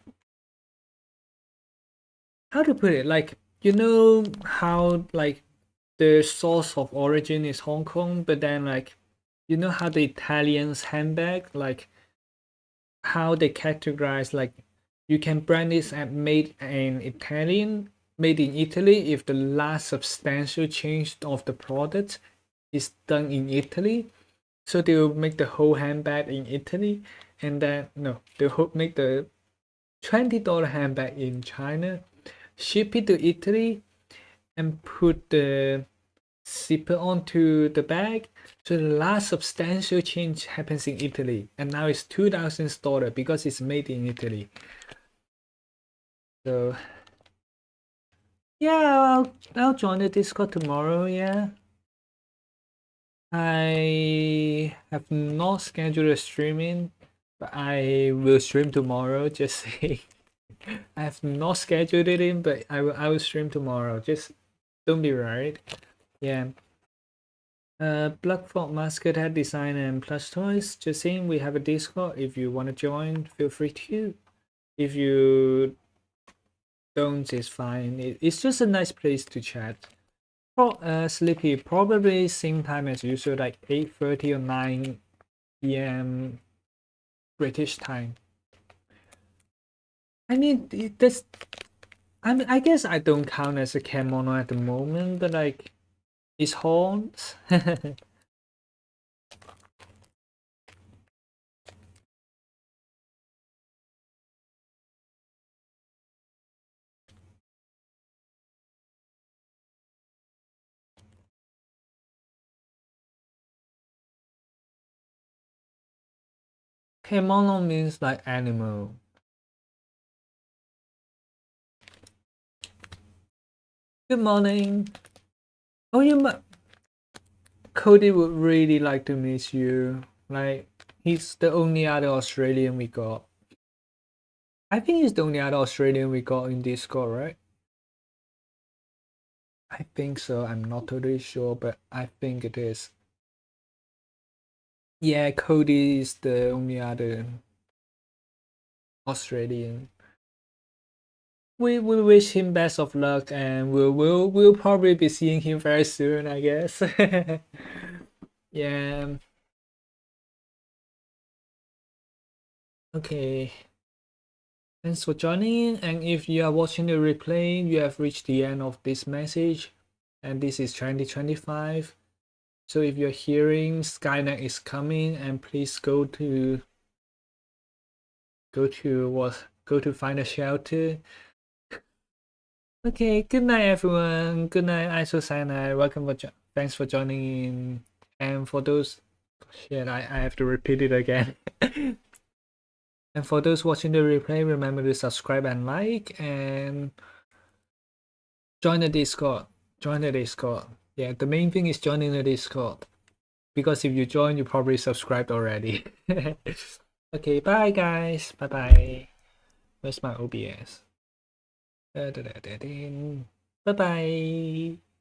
how to put it, like you know how like the source of origin is Hong Kong, but then like you know how the Italians handbag, like how they categorize, like you can brand this as made in Italian, made in Italy if the last substantial change of the product is done in Italy. So they'll make the whole handbag in Italy, and then no, they'll make the $20 handbag in China, ship it to Italy, and put the zipper onto the bag. So the last substantial change happens in Italy, and now it's $2,000 because it's made in Italy. So yeah, I'll join the Discord tomorrow. Yeah, I have not scheduled a streaming, but I will stream tomorrow. Just say I have not scheduled it in, but I will stream tomorrow. Just don't be worried. Yeah. Bloodfort Mascot Head Design and Plush Toys. Just saying, we have a Discord. If you want to join, feel free to. If you don't, it's fine. It's just a nice place to chat. Sleepy, probably same time as usual, like 8:30 or 9 p.m. British time. I mean, this. I guess I don't count as a Kemono at the moment, but like, it's horns. Kemono means like animal. Good morning. Oh, Cody would really like to meet you. Like, he's the only other Australian we got. I think he's the only other Australian we got in Discord, right? I think so. I'm not totally sure, but I think it is. Yeah, Cody is the only other Australian. We wish him best of luck, and we'll probably be seeing him very soon, I guess. Yeah. Okay. Thanks for joining, and if you are watching the replay, you have reached the end of this message, and this is 2025. So if you're hearing Skynet is coming, and please go to find a shelter. Okay, good night everyone. Good night, Isocyanide. Thanks for joining in. And for those, shit, I have to repeat it again. And for those watching the replay, remember to subscribe and like, and join the Discord. Join the Discord. Yeah, the main thing is joining the Discord. Because if you join, you probably subscribed already. Okay, bye guys. Bye bye. Where's my OBS? Bye bye.